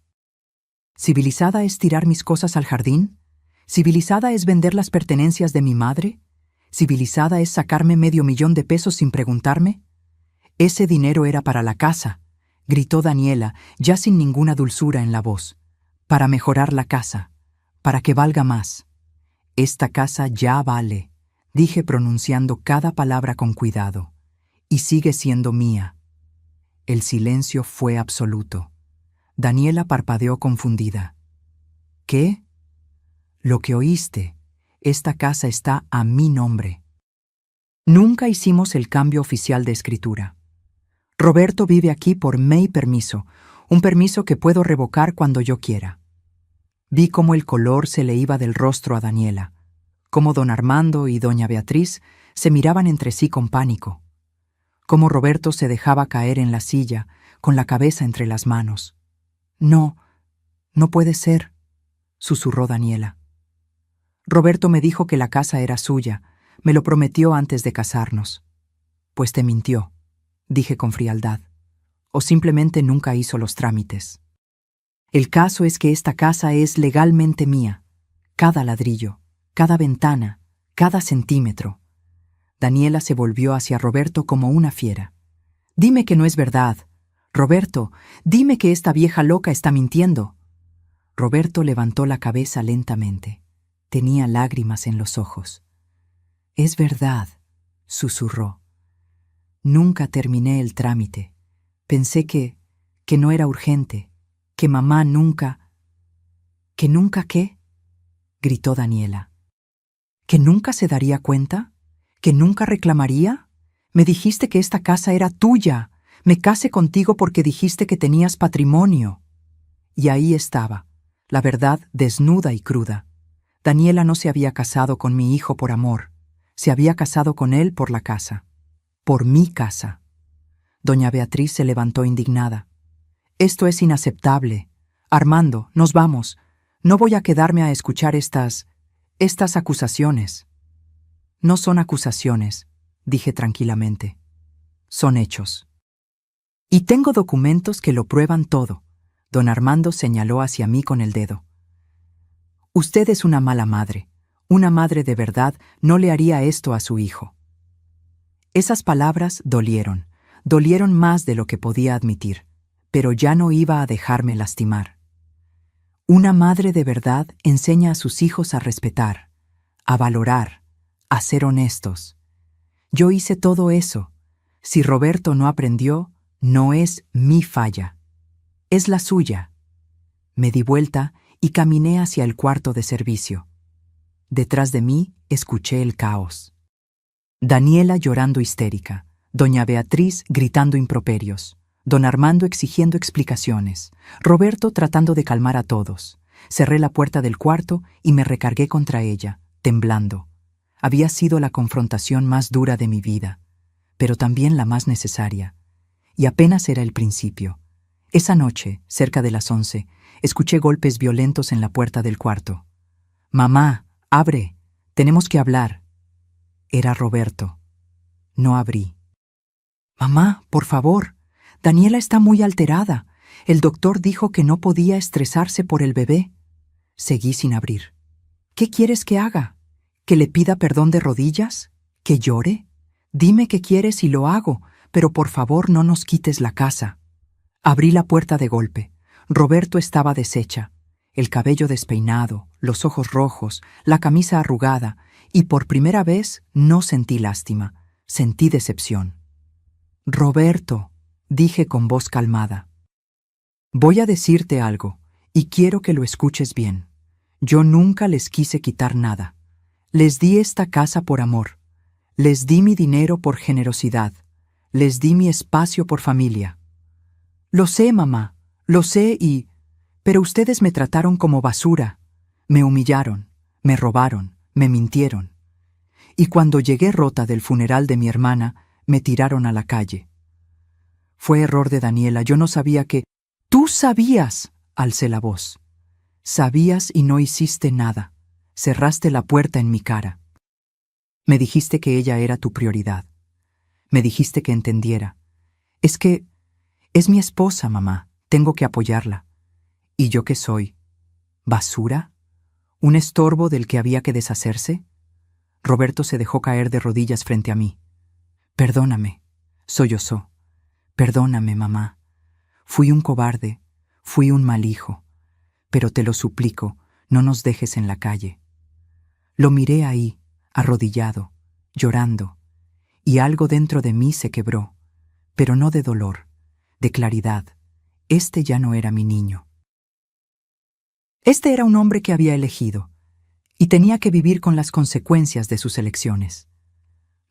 ¿Civilizada es tirar mis cosas al jardín? ¿Civilizada es vender las pertenencias de mi madre? ¿Civilizada es sacarme $500,000 sin preguntarme? Ese dinero era para la casa, gritó Daniela, ya sin ninguna dulzura en la voz. Para mejorar la casa, para que valga más. Esta casa ya vale, dije pronunciando cada palabra con cuidado, y sigue siendo mía. El silencio fue absoluto. Daniela parpadeó confundida. ¿Qué? Lo que oíste. Esta casa está a mi nombre. Nunca hicimos el cambio oficial de escritura. Roberto vive aquí por mi permiso, un permiso que puedo revocar cuando yo quiera. Vi cómo el color se le iba del rostro a Daniela, cómo don Armando y doña Beatriz se miraban entre sí con pánico, cómo Roberto se dejaba caer en la silla, con la cabeza entre las manos. No, no puede ser, susurró Daniela. Roberto me dijo que la casa era suya, me lo prometió antes de casarnos. Pues te mintió, dije con frialdad, o simplemente nunca hizo los trámites. El caso es que esta casa es legalmente mía, cada ladrillo, cada ventana, cada centímetro. Daniela se volvió hacia Roberto como una fiera. Dime que no es verdad. Roberto, dime que esta vieja loca está mintiendo. Roberto levantó la cabeza lentamente. Tenía lágrimas en los ojos. Es verdad, susurró. Nunca terminé el trámite. Pensé que no era urgente, que mamá nunca... ¿Que nunca qué? Gritó Daniela. ¿Que nunca se daría cuenta? ¿Que nunca reclamaría? Me dijiste que esta casa era tuya. Me casé contigo porque dijiste que tenías patrimonio. Y ahí estaba, la verdad desnuda y cruda. Daniela no se había casado con mi hijo por amor. Se había casado con él por la casa. Por mi casa. Doña Beatriz se levantó indignada. Esto es inaceptable. Armando, nos vamos. No voy a quedarme a escuchar estas acusaciones. No son acusaciones, dije tranquilamente. Son hechos. Y tengo documentos que lo prueban todo. Don Armando señaló hacia mí con el dedo. Usted es una mala madre. Una madre de verdad no le haría esto a su hijo. Esas palabras dolieron más de lo que podía admitir, pero ya no iba a dejarme lastimar. Una madre de verdad enseña a sus hijos a respetar, a valorar, a ser honestos. Yo hice todo eso. Si Roberto no aprendió, no es mi falla. Es la suya. Me di vuelta y caminé hacia el cuarto de servicio. Detrás de mí escuché el caos. Daniela llorando histérica, doña Beatriz gritando improperios, don Armando exigiendo explicaciones, Roberto tratando de calmar a todos. Cerré la puerta del cuarto y me recargué contra ella, temblando. Había sido la confrontación más dura de mi vida, pero también la más necesaria. Y apenas era el principio. Esa noche, cerca de las 11, escuché golpes violentos en la puerta del cuarto. «Mamá, abre, tenemos que hablar». Era Roberto. No abrí. «Mamá, por favor, Daniela está muy alterada. El doctor dijo que no podía estresarse por el bebé». Seguí sin abrir. «¿Qué quieres que haga? ¿Que le pida perdón de rodillas? ¿Que llore? Dime qué quieres y lo hago, pero por favor no nos quites la casa». Abrí la puerta de golpe. Roberto estaba deshecha, el cabello despeinado, los ojos rojos, la camisa arrugada, y por primera vez no sentí lástima, sentí decepción. «Roberto», dije con voz calmada, «voy a decirte algo, y quiero que lo escuches bien. Yo nunca les quise quitar nada. Les di esta casa por amor. Les di mi dinero por generosidad. Les di mi espacio por familia. Lo sé, mamá, lo sé pero ustedes me trataron como basura. Me humillaron, me robaron, me mintieron. Y cuando llegué rota del funeral de mi hermana, me tiraron a la calle. Fue error de Daniela, yo no sabía que... ¡Tú sabías!, alcé la voz. Sabías y no hiciste nada. Cerraste la puerta en mi cara. Me dijiste que ella era tu prioridad. Me dijiste que entendiera. Es que... es mi esposa, mamá. Tengo que apoyarla. ¿Y yo qué soy? ¿Basura? ¿Un estorbo del que había que deshacerse? Roberto se dejó caer de rodillas frente a mí. Perdóname, sollozó. Perdóname, mamá. Fui un cobarde, fui un mal hijo. Pero te lo suplico, no nos dejes en la calle. Lo miré ahí, arrodillado, llorando, y algo dentro de mí se quebró, pero no de dolor, de claridad. Este ya no era mi niño. Este era un hombre que había elegido, y tenía que vivir con las consecuencias de sus elecciones.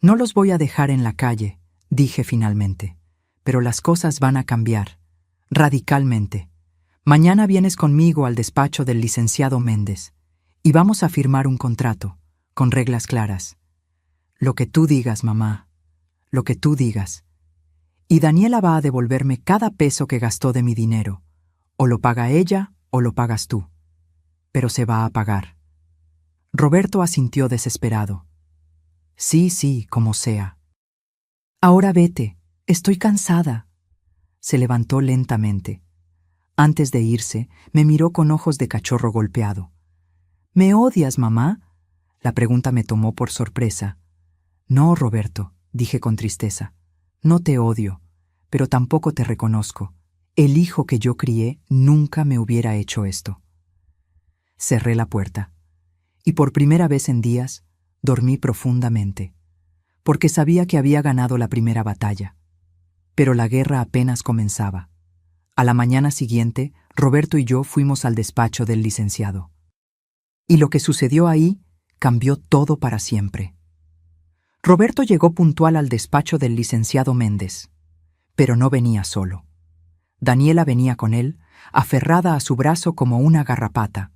No los voy a dejar en la calle, dije finalmente, pero las cosas van a cambiar, radicalmente. Mañana vienes conmigo al despacho del licenciado Méndez, y vamos a firmar un contrato, con reglas claras. Lo que tú digas, mamá, lo que tú digas. Y Daniela va a devolverme cada peso que gastó de mi dinero. O lo paga ella o lo pagas tú. Pero se va a pagar. Roberto asintió desesperado. Sí, como sea. Ahora vete, estoy cansada. Se levantó lentamente. Antes de irse, me miró con ojos de cachorro golpeado. ¿Me odias, mamá? La pregunta me tomó por sorpresa. No, Roberto, dije con tristeza. No te odio, pero tampoco te reconozco. El hijo que yo crié nunca me hubiera hecho esto. Cerré la puerta, y por primera vez en días dormí profundamente, porque sabía que había ganado la primera batalla. Pero la guerra apenas comenzaba. A la mañana siguiente, Roberto y yo fuimos al despacho del licenciado. Y lo que sucedió ahí cambió todo para siempre. Roberto llegó puntual al despacho del licenciado Méndez, pero no venía solo. Daniela venía con él, aferrada a su brazo como una garrapata.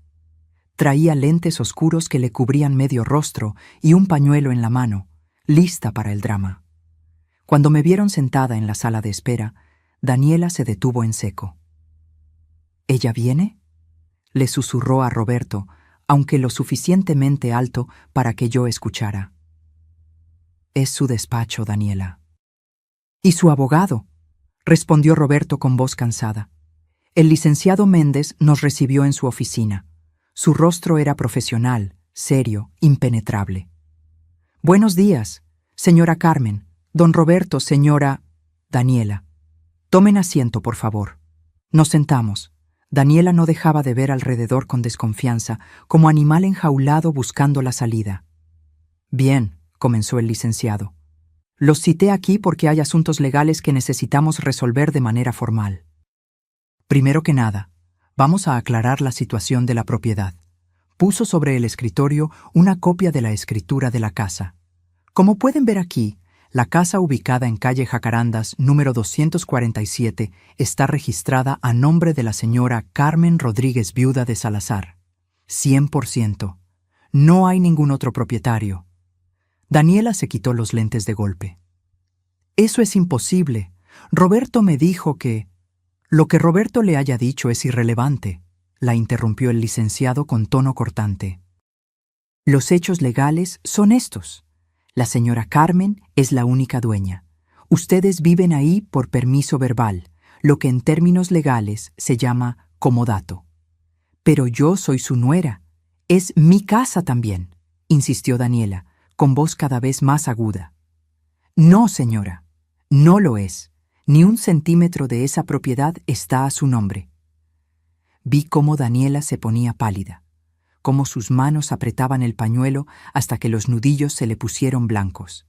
Traía lentes oscuros que le cubrían medio rostro y un pañuelo en la mano, lista para el drama. Cuando me vieron sentada en la sala de espera, Daniela se detuvo en seco. ¿Ella viene?, le susurró a Roberto, aunque lo suficientemente alto para que yo escuchara. Es su despacho, Daniela. ¿Y su abogado?, respondió Roberto con voz cansada. El licenciado Méndez nos recibió en su oficina. Su rostro era profesional, serio, impenetrable. Buenos días, señora Carmen, don Roberto, señora... Daniela. Tomen asiento, por favor. Nos sentamos. Daniela no dejaba de ver alrededor con desconfianza, como animal enjaulado buscando la salida. Bien, comenzó el licenciado. Los cité aquí porque hay asuntos legales que necesitamos resolver de manera formal. Primero que nada, vamos a aclarar la situación de la propiedad. Puso sobre el escritorio una copia de la escritura de la casa. Como pueden ver aquí, la casa ubicada en calle Jacarandas, número 247, está registrada a nombre de la señora Carmen Rodríguez, viuda de Salazar. 100%. No hay ningún otro propietario. Daniela se quitó los lentes de golpe. Eso es imposible. Roberto me dijo que... Lo que Roberto le haya dicho es irrelevante, la interrumpió el licenciado con tono cortante. Los hechos legales son estos. La señora Carmen es la única dueña. Ustedes viven ahí por permiso verbal, lo que en términos legales se llama comodato. Pero yo soy su nuera. Es mi casa también, insistió Daniela, con voz cada vez más aguda. No, señora, no lo es. Ni un centímetro de esa propiedad está a su nombre. Vi cómo Daniela se ponía pálida, cómo sus manos apretaban el pañuelo hasta que los nudillos se le pusieron blancos.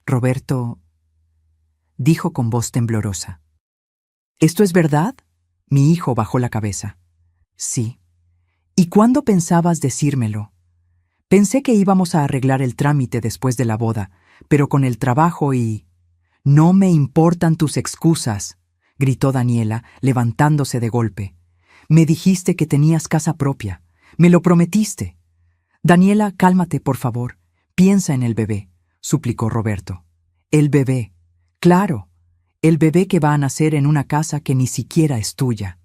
Roberto dijo con voz temblorosa. ¿Esto es verdad? Mi hijo bajó la cabeza. Sí. ¿Y cuándo pensabas decírmelo? Pensé que íbamos a arreglar el trámite después de la boda, pero con el trabajo y... No me importan tus excusas, gritó Daniela, levantándose de golpe. Me dijiste que tenías casa propia. Me lo prometiste. Daniela, cálmate, por favor. Piensa en el bebé, suplicó Roberto. El bebé. Claro. El bebé que va a nacer en una casa que ni siquiera es tuya.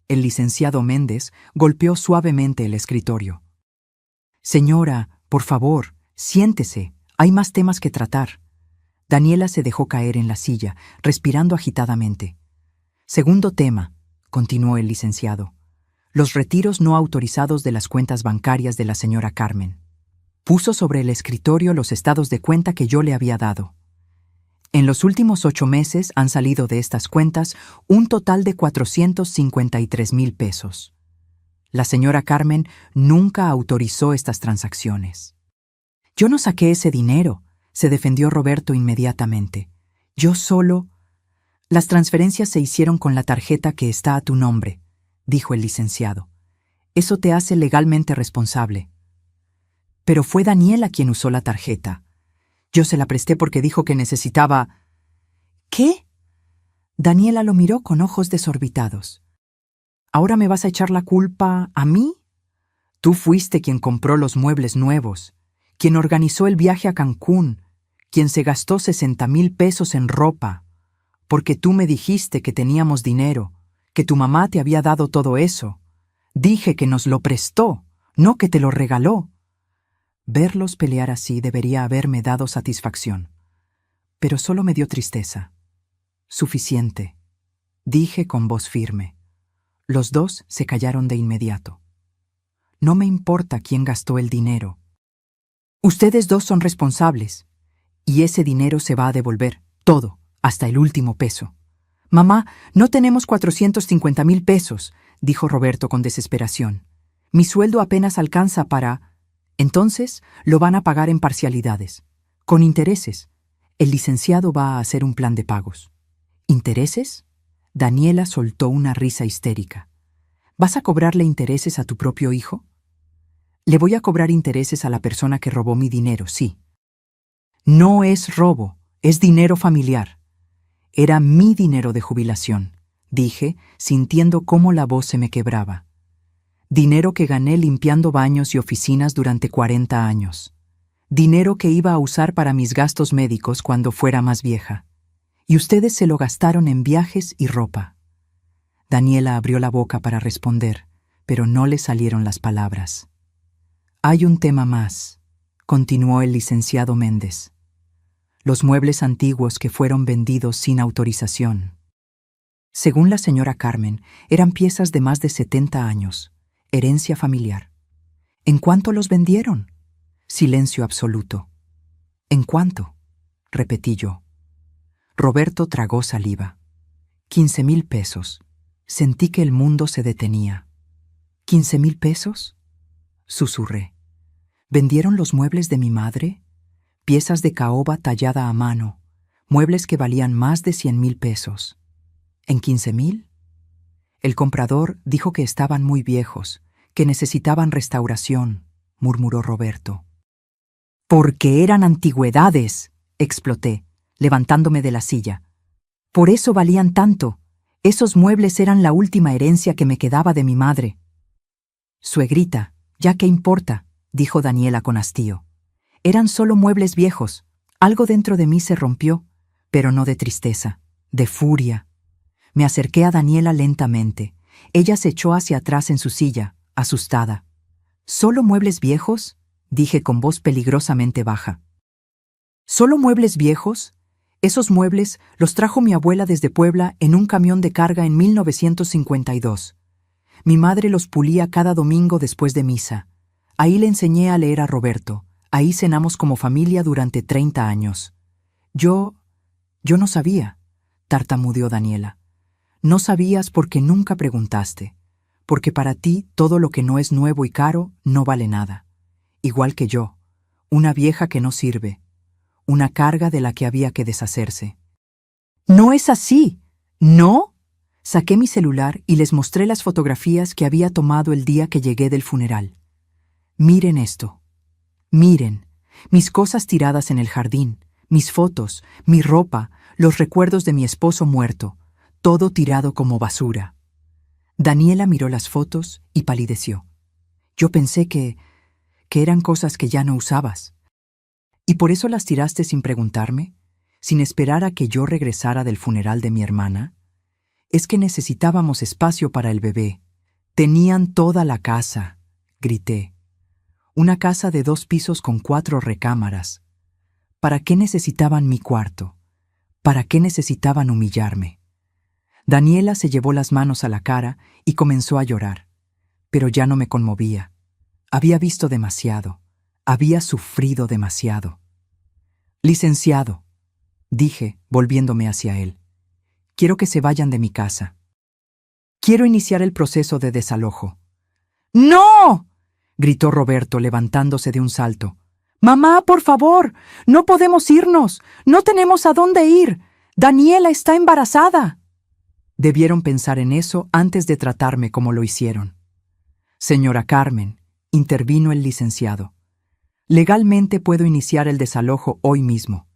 El licenciado Méndez golpeó suavemente el escritorio. Señora, por favor, siéntese. Hay más temas que tratar. Daniela se dejó caer en la silla, respirando agitadamente. Segundo tema, continuó el licenciado. Los retiros no autorizados de las cuentas bancarias de la señora Carmen. Puso sobre el escritorio los estados de cuenta que yo le había dado. En los últimos 8 meses han salido de estas cuentas un total de 453,000 pesos. La señora Carmen nunca autorizó estas transacciones. Yo no saqué ese dinero, se defendió Roberto inmediatamente. Yo solo... Las transferencias se hicieron con la tarjeta que está a tu nombre, dijo el licenciado. Eso te hace legalmente responsable. Pero fue Daniela quien usó la tarjeta. Yo se la presté porque dijo que necesitaba... ¿Qué? Daniela lo miró con ojos desorbitados. ¿Ahora me vas a echar la culpa a mí? Tú fuiste quien compró los muebles nuevos, quien organizó el viaje a Cancún, quien se gastó 60,000 pesos en ropa, porque tú me dijiste que teníamos dinero, que tu mamá te había dado todo eso. Dije que nos lo prestó, no que te lo regaló. Verlos pelear así debería haberme dado satisfacción, pero solo me dio tristeza. Suficiente, dije con voz firme. Los dos se callaron de inmediato. No me importa quién gastó el dinero. Ustedes dos son responsables, y ese dinero se va a devolver, todo, hasta el último peso. Mamá, no tenemos 450,000 pesos, dijo Roberto con desesperación. Mi sueldo apenas alcanza para... Entonces lo van a pagar en parcialidades, con intereses. El licenciado va a hacer un plan de pagos. ¿Intereses? Daniela soltó una risa histérica. ¿Vas a cobrarle intereses a tu propio hijo? Le voy a cobrar intereses a la persona que robó mi dinero, sí. No es robo, es dinero familiar. Era mi dinero de jubilación, dije, sintiendo cómo la voz se me quebraba. Dinero que gané limpiando baños y oficinas durante 40 años. Dinero que iba a usar para mis gastos médicos cuando fuera más vieja. Y ustedes se lo gastaron en viajes y ropa. Daniela abrió la boca para responder, pero no le salieron las palabras. Hay un tema más, continuó el licenciado Méndez. Los muebles antiguos que fueron vendidos sin autorización. Según la señora Carmen, eran piezas de más de 70 años, herencia familiar. ¿En cuánto los vendieron? Silencio absoluto. ¿En cuánto? Repetí yo. Roberto tragó saliva. 15,000 pesos. Sentí que el mundo se detenía. ¿15,000 pesos? Susurré. ¿Vendieron los muebles de mi madre? Piezas de caoba tallada a mano, muebles que valían más de 100,000 pesos. ¿En 15,000? El comprador dijo que estaban muy viejos, que necesitaban restauración, murmuró Roberto. Porque eran antigüedades, exploté, levantándome de la silla. Por eso valían tanto. Esos muebles eran la última herencia que me quedaba de mi madre. Suegrita, ¿ya qué importa?, dijo Daniela con hastío. Eran solo muebles viejos. Algo dentro de mí se rompió, pero no de tristeza, de furia. Me acerqué a Daniela lentamente. Ella se echó hacia atrás en su silla, asustada. ¿Solo muebles viejos?, dije con voz peligrosamente baja. ¿Solo muebles viejos? Esos muebles los trajo mi abuela desde Puebla en un camión de carga en 1952. Mi madre los pulía cada domingo después de misa. Ahí le enseñé a leer a Roberto. Ahí cenamos como familia durante 30 años. Yo no sabía, tartamudeó Daniela. No sabías porque nunca preguntaste, porque para ti todo lo que no es nuevo y caro no vale nada. Igual que yo, una vieja que no sirve, una carga de la que había que deshacerse. ¡No es así! ¿No? Saqué mi celular y les mostré las fotografías que había tomado el día que llegué del funeral. Miren esto. Miren, mis cosas tiradas en el jardín, mis fotos, mi ropa, los recuerdos de mi esposo muerto, todo tirado como basura. Daniela miró las fotos y palideció. Yo pensé que eran cosas que ya no usabas. ¿Y por eso las tiraste sin preguntarme? sin esperar a que yo regresara del funeral de mi hermana. Es que necesitábamos espacio para el bebé. Tenían toda la casa, grité. Una casa de 2 pisos con 4 recámaras. ¿Para qué necesitaban mi cuarto? ¿Para qué necesitaban humillarme? Daniela se llevó las manos a la cara y comenzó a llorar, pero ya no me conmovía. Había visto demasiado, había sufrido demasiado. Licenciado, dije, volviéndome hacia él, quiero que se vayan de mi casa. Quiero iniciar el proceso de desalojo. ¡No!, gritó Roberto levantándose de un salto. ¡Mamá, por favor! ¡No podemos irnos! ¡No tenemos a dónde ir! ¡Daniela está embarazada! Debieron pensar en eso antes de tratarme como lo hicieron. Señora Carmen, intervino el licenciado. Legalmente puedo iniciar el desalojo hoy mismo.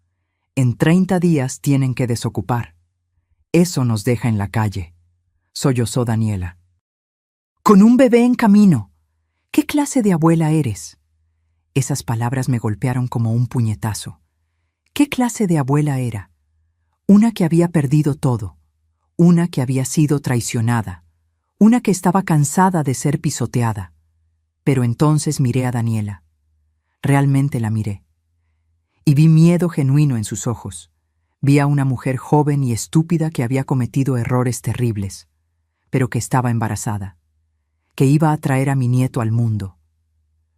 En 30 días tienen que desocupar. Eso nos deja en la calle, sollozó Daniela. Con un bebé en camino. ¿Qué clase de abuela eres? Esas palabras me golpearon como un puñetazo. ¿Qué clase de abuela era? Una que había perdido todo, una que había sido traicionada, una que estaba cansada de ser pisoteada. Pero entonces miré a Daniela. Realmente la miré. Y vi miedo genuino en sus ojos. Vi a una mujer joven y estúpida que había cometido errores terribles, pero que estaba embarazada, que iba a traer a mi nieto al mundo.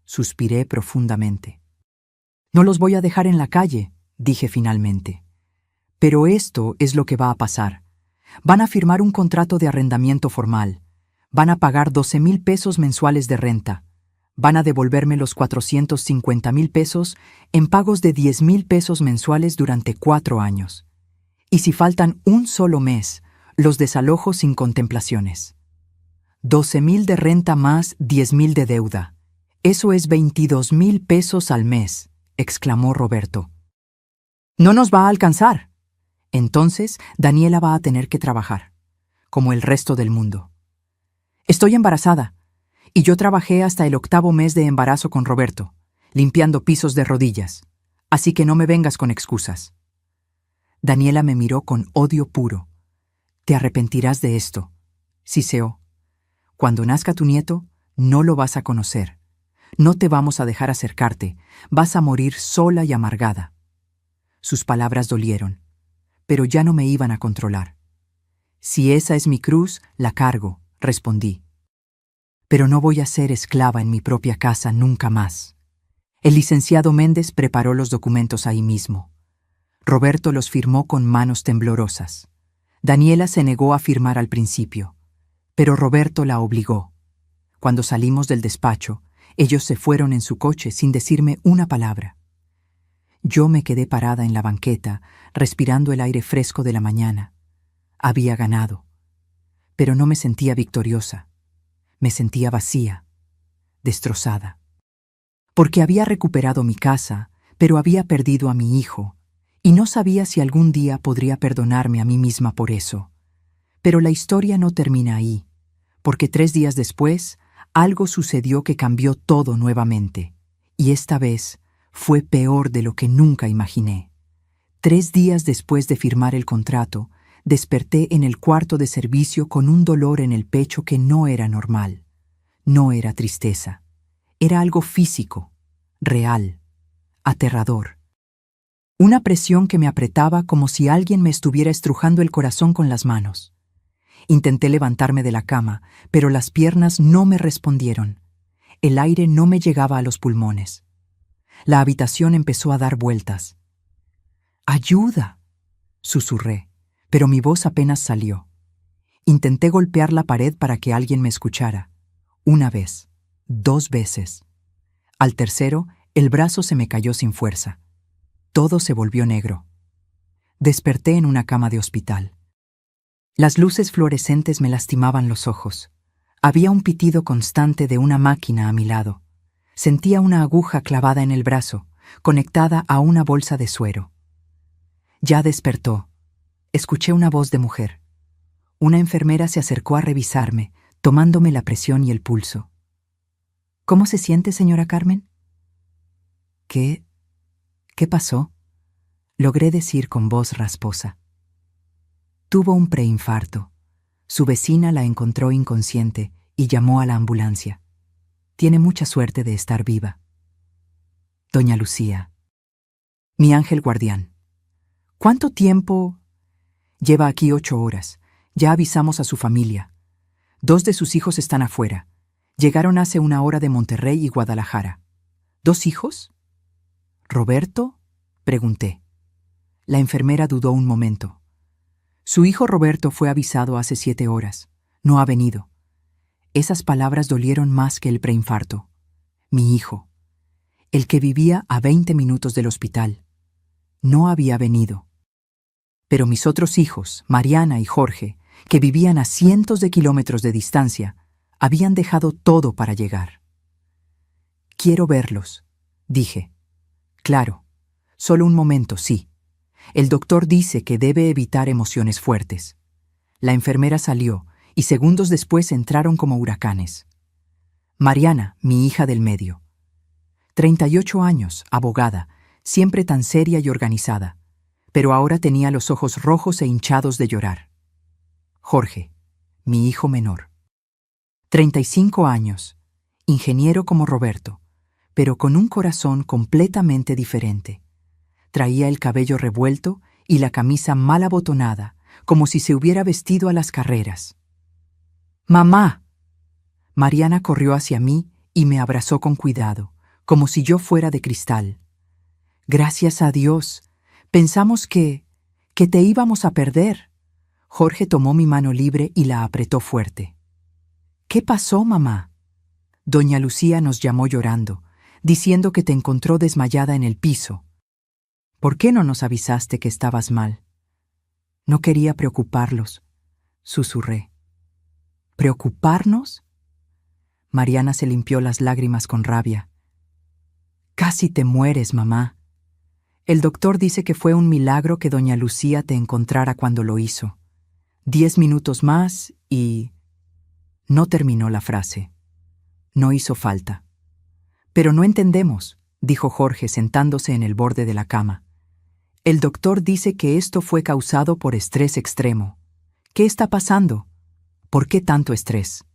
Suspiré profundamente. No los voy a dejar en la calle, dije finalmente. Pero esto es lo que va a pasar. Van a firmar un contrato de arrendamiento formal. Van a pagar 12,000 pesos mensuales de renta. Van a devolverme los 450,000 pesos en pagos de 10,000 pesos mensuales durante 4 años. Y si faltan un solo mes, los desalojo sin contemplaciones. 12,000 de renta más 10,000 de deuda. Eso es 22,000 pesos al mes, exclamó Roberto. No nos va a alcanzar. Entonces, Daniela va a tener que trabajar, como el resto del mundo. Estoy embarazada, y yo trabajé hasta el 8º mes de embarazo con Roberto, limpiando pisos de rodillas, así que no me vengas con excusas. Daniela me miró con odio puro. Te arrepentirás de esto, siseó. Cuando nazca tu nieto, no lo vas a conocer. No te vamos a dejar acercarte, vas a morir sola y amargada. Sus palabras dolieron, pero ya no me iban a controlar. Si esa es mi cruz, la cargo, respondí. Pero no voy a ser esclava en mi propia casa nunca más. El licenciado Méndez preparó los documentos ahí mismo. Roberto los firmó con manos temblorosas. Daniela se negó a firmar al principio, pero Roberto la obligó. Cuando salimos del despacho, ellos se fueron en su coche sin decirme una palabra. Yo me quedé parada en la banqueta, respirando el aire fresco de la mañana. Había ganado, pero no me sentía victoriosa. Me sentía vacía, destrozada. Porque había recuperado mi casa, pero había perdido a mi hijo, y no sabía si algún día podría perdonarme a mí misma por eso. Pero la historia no termina ahí, porque 3 días después, algo sucedió que cambió todo nuevamente, y esta vez fue peor de lo que nunca imaginé. 3 días después de firmar el contrato, desperté en el cuarto de servicio con un dolor en el pecho que no era normal. No era tristeza. Era algo físico, real, aterrador. Una presión que me apretaba como si alguien me estuviera estrujando el corazón con las manos. Intenté levantarme de la cama, pero las piernas no me respondieron. El aire no me llegaba a los pulmones. La habitación empezó a dar vueltas. ¡Ayuda!, susurré, pero mi voz apenas salió. Intenté golpear la pared para que alguien me escuchara. 1 vez, 2 veces. Al tercero, el brazo se me cayó sin fuerza. Todo se volvió negro. Desperté en una cama de hospital. Las luces fluorescentes me lastimaban los ojos. Había un pitido constante de una máquina a mi lado. Sentía una aguja clavada en el brazo, conectada a una bolsa de suero. Ya despertó. Escuché una voz de mujer. Una enfermera se acercó a revisarme, tomándome la presión y el pulso. ¿Cómo se siente, señora Carmen? ¿Qué pasó? logré decir con voz rasposa. Tuvo un preinfarto. Su vecina la encontró inconsciente y llamó a la ambulancia. Tiene mucha suerte de estar viva. Doña Lucía. Mi ángel guardián. ¿Cuánto tiempo? Lleva aquí 8 horas. Ya avisamos a su familia. 2 de sus hijos están afuera. Llegaron hace 1 hora de Monterrey y Guadalajara. ¿2 hijos? ¿Roberto? Pregunté. La enfermera dudó un momento. Su hijo Roberto fue avisado hace 7 horas. No ha venido. Esas palabras dolieron más que el preinfarto. Mi hijo, el que vivía a 20 minutos del hospital, no había venido. Pero mis otros hijos, Mariana y Jorge, que vivían a cientos de kilómetros de distancia, habían dejado todo para llegar. Quiero verlos, dije. Claro, solo un momento, sí. El doctor dice que debe evitar emociones fuertes. La enfermera salió y segundos después entraron como huracanes. Mariana, mi hija del medio. 38 años, abogada, siempre tan seria y organizada, pero ahora tenía los ojos rojos e hinchados de llorar. Jorge, mi hijo menor. 35 años, ingeniero como Roberto, pero con un corazón completamente diferente. Traía el cabello revuelto y la camisa mal abotonada, como si se hubiera vestido a las carreras. ¡Mamá! Mariana corrió hacia mí y me abrazó con cuidado, como si yo fuera de cristal. Gracias a Dios. Pensamos que te íbamos a perder. Jorge tomó mi mano libre y la apretó fuerte. ¿Qué pasó, mamá? Doña Lucía nos llamó llorando, diciendo que te encontró desmayada en el piso. ¿Por qué no nos avisaste que estabas mal? No quería preocuparlos, susurré. ¿Preocuparnos? Mariana se limpió las lágrimas con rabia. Casi te mueres, mamá. El doctor dice que fue un milagro que doña Lucía te encontrara cuando lo hizo. 10 minutos más y... No terminó la frase. No hizo falta. Pero no entendemos, dijo Jorge sentándose en el borde de la cama. El doctor dice que esto fue causado por estrés extremo. ¿Qué está pasando? ¿Por qué tanto estrés?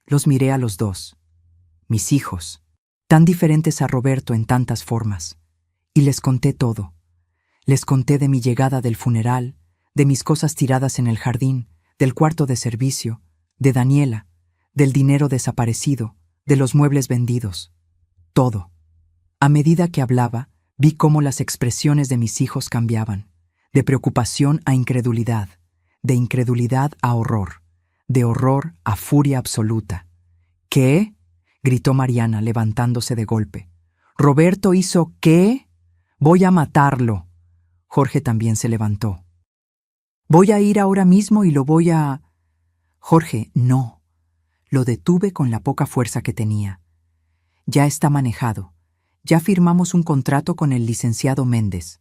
Los miré a los dos. Mis hijos, tan diferentes a Roberto en tantas formas. Y les conté todo. Les conté de mi llegada del funeral, de mis cosas tiradas en el jardín, del cuarto de servicio, de Daniela, del dinero desaparecido, de los muebles vendidos. Todo. A medida que hablaba, vi cómo las expresiones de mis hijos cambiaban, de preocupación a incredulidad, de incredulidad a horror, de horror a furia absoluta. ¿Qué? Gritó Mariana, levantándose de golpe. ¿Roberto hizo qué? Voy a matarlo. Jorge también se levantó. Voy a ir ahora mismo y lo voy a... Jorge, no. Lo detuve con la poca fuerza que tenía. Ya está manejado. Ya firmamos un contrato con el licenciado Méndez.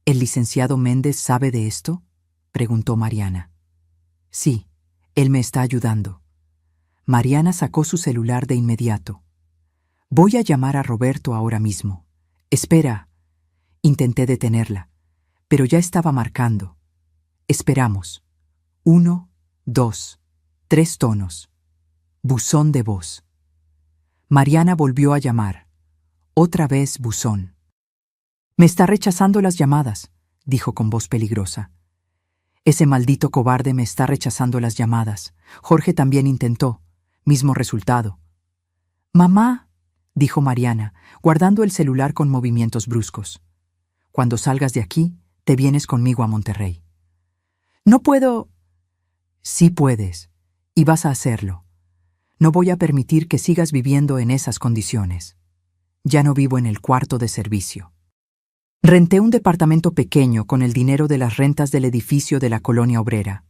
¿El licenciado Méndez sabe de esto? Preguntó Mariana. Sí, él me está ayudando. Mariana sacó su celular de inmediato. Voy a llamar a Roberto ahora mismo. Espera. Intenté detenerla, pero ya estaba marcando. Esperamos. 1, 2, 3 tonos. Buzón de voz. Mariana volvió a llamar. Otra vez buzón. Me está rechazando las llamadas, dijo con voz peligrosa. Ese maldito cobarde me está rechazando las llamadas. Jorge también intentó. Mismo resultado. Mamá, dijo Mariana, guardando el celular con movimientos bruscos. Cuando salgas de aquí, te vienes conmigo a Monterrey. No puedo... Sí puedes, y vas a hacerlo. No voy a permitir que sigas viviendo en esas condiciones. Ya no vivo en el cuarto de servicio. Renté un departamento pequeño con el dinero de las rentas del edificio de la colonia obrera.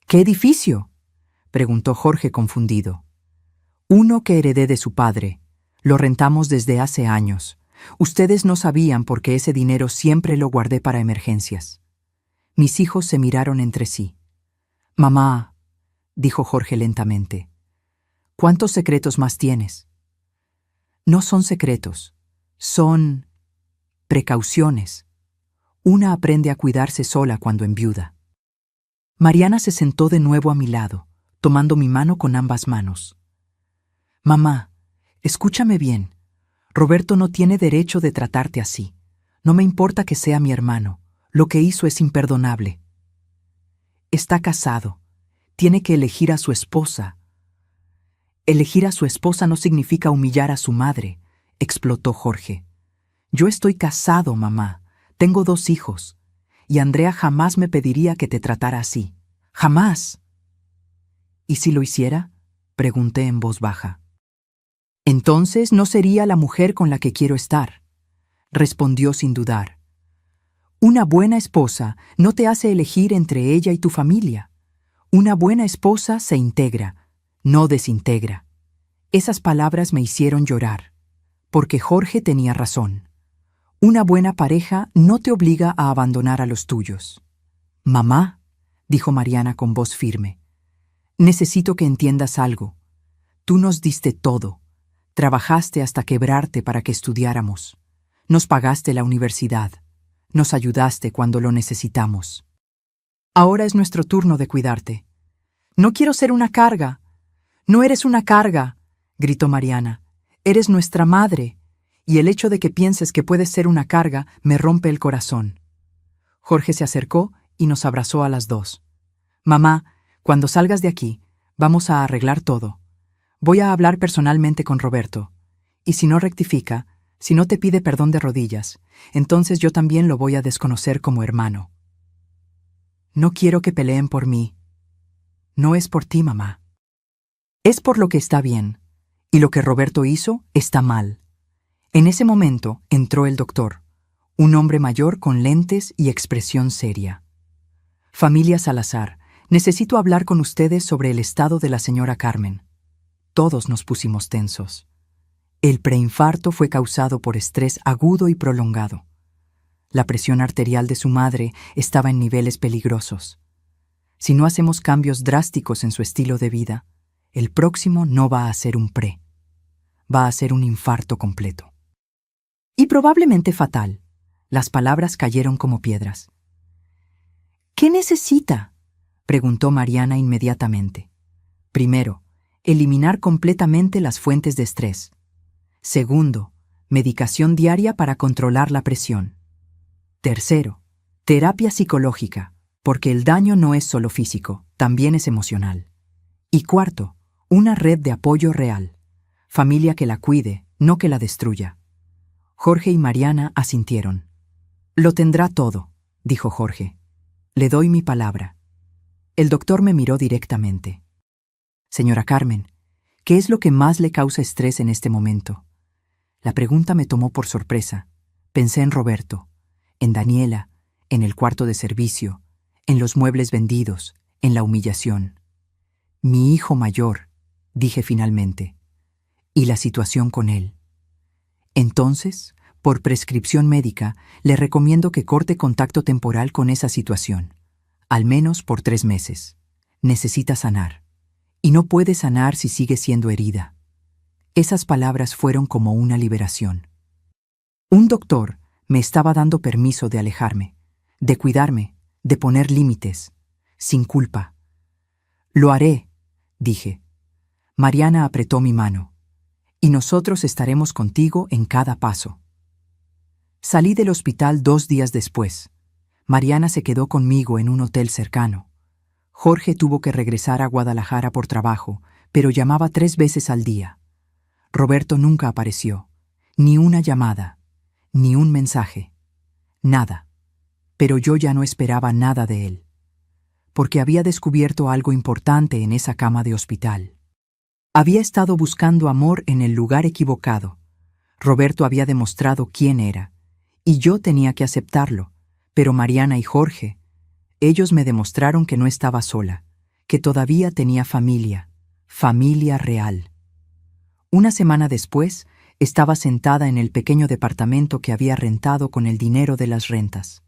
¿Qué edificio? Preguntó Jorge confundido. Uno que heredé de su padre. Lo rentamos desde hace años. Ustedes no sabían porque ese dinero siempre lo guardé para emergencias. Mis hijos se miraron entre sí. Mamá, dijo Jorge lentamente, ¿cuántos secretos más tienes? No son secretos, son precauciones. Una aprende a cuidarse sola cuando enviuda. Mariana se sentó de nuevo a mi lado, tomando mi mano con ambas manos. Mamá, escúchame bien. Roberto no tiene derecho de tratarte así. No me importa que sea mi hermano. Lo que hizo es imperdonable. Está casado. Tiene que elegir a su esposa. Elegir a su esposa no significa humillar a su madre, explotó Jorge. Yo estoy casado, mamá. Tengo 2 hijos. Y Andrea jamás me pediría que te tratara así. ¡Jamás! ¿Y si lo hiciera? Pregunté en voz baja. Entonces no sería la mujer con la que quiero estar, respondió sin dudar. Una buena esposa no te hace elegir entre ella y tu familia. Una buena esposa se integra, no desintegra. Esas palabras me hicieron llorar, porque Jorge tenía razón. Una buena pareja no te obliga a abandonar a los tuyos. Mamá, dijo Mariana con voz firme, necesito que entiendas algo. Tú nos diste todo. Trabajaste hasta quebrarte para que estudiáramos. Nos pagaste la universidad. Nos ayudaste cuando lo necesitamos. Ahora es nuestro turno de cuidarte. No quiero ser una carga. No eres una carga, gritó Mariana. Eres nuestra madre. Y el hecho de que pienses que puedes ser una carga me rompe el corazón. Jorge se acercó y nos abrazó a las 2. Mamá, cuando salgas de aquí, vamos a arreglar todo. Voy a hablar personalmente con Roberto. Y si no rectifica, si no te pide perdón de rodillas, entonces yo también lo voy a desconocer como hermano. No quiero que peleen por mí. No es por ti, mamá. Es por lo que está bien. Y lo que Roberto hizo está mal. En ese momento entró el doctor, un hombre mayor con lentes y expresión seria. Familia Salazar, necesito hablar con ustedes sobre el estado de la señora Carmen. Todos nos pusimos tensos. El preinfarto fue causado por estrés agudo y prolongado. La presión arterial de su madre estaba en niveles peligrosos. Si no hacemos cambios drásticos en su estilo de vida, el próximo no va a ser un pre. Va a ser un infarto completo. Y probablemente fatal. Las palabras cayeron como piedras. ¿Qué necesita?, preguntó Mariana inmediatamente. Primero, eliminar completamente las fuentes de estrés. Segundo, medicación diaria para controlar la presión. Tercero, terapia psicológica, porque el daño no es solo físico, también es emocional. Y cuarto, una red de apoyo real. Familia que la cuide, no que la destruya. Jorge y Mariana asintieron. Lo tendrá todo, dijo Jorge. Le doy mi palabra. El doctor me miró directamente. Señora Carmen, ¿qué es lo que más le causa estrés en este momento? La pregunta me tomó por sorpresa. Pensé en Roberto, en Daniela, en el cuarto de servicio, en los muebles vendidos, en la humillación. Mi hijo mayor, dije finalmente, y la situación con él. Entonces, por prescripción médica, le recomiendo que corte contacto temporal con esa situación, al menos por 3 meses. Necesita sanar. Y no puede sanar si sigue siendo herida. Esas palabras fueron como una liberación. Un doctor me estaba dando permiso de alejarme, de cuidarme, de poner límites, sin culpa. Lo haré, dije. Mariana apretó mi mano. Y nosotros estaremos contigo en cada paso. Salí del hospital 2 días después. Mariana se quedó conmigo en un hotel cercano. Jorge tuvo que regresar a Guadalajara por trabajo, pero llamaba 3 veces al día. Roberto nunca apareció. Ni una llamada, ni un mensaje. Nada. Pero yo ya no esperaba nada de él. Porque había descubierto algo importante en esa cama de hospital. Había estado buscando amor en el lugar equivocado. Roberto había demostrado quién era, y yo tenía que aceptarlo. Pero Mariana y Jorge, ellos me demostraron que no estaba sola, que todavía tenía familia, familia real. Una semana después, estaba sentada en el pequeño departamento que había rentado con el dinero de las rentas.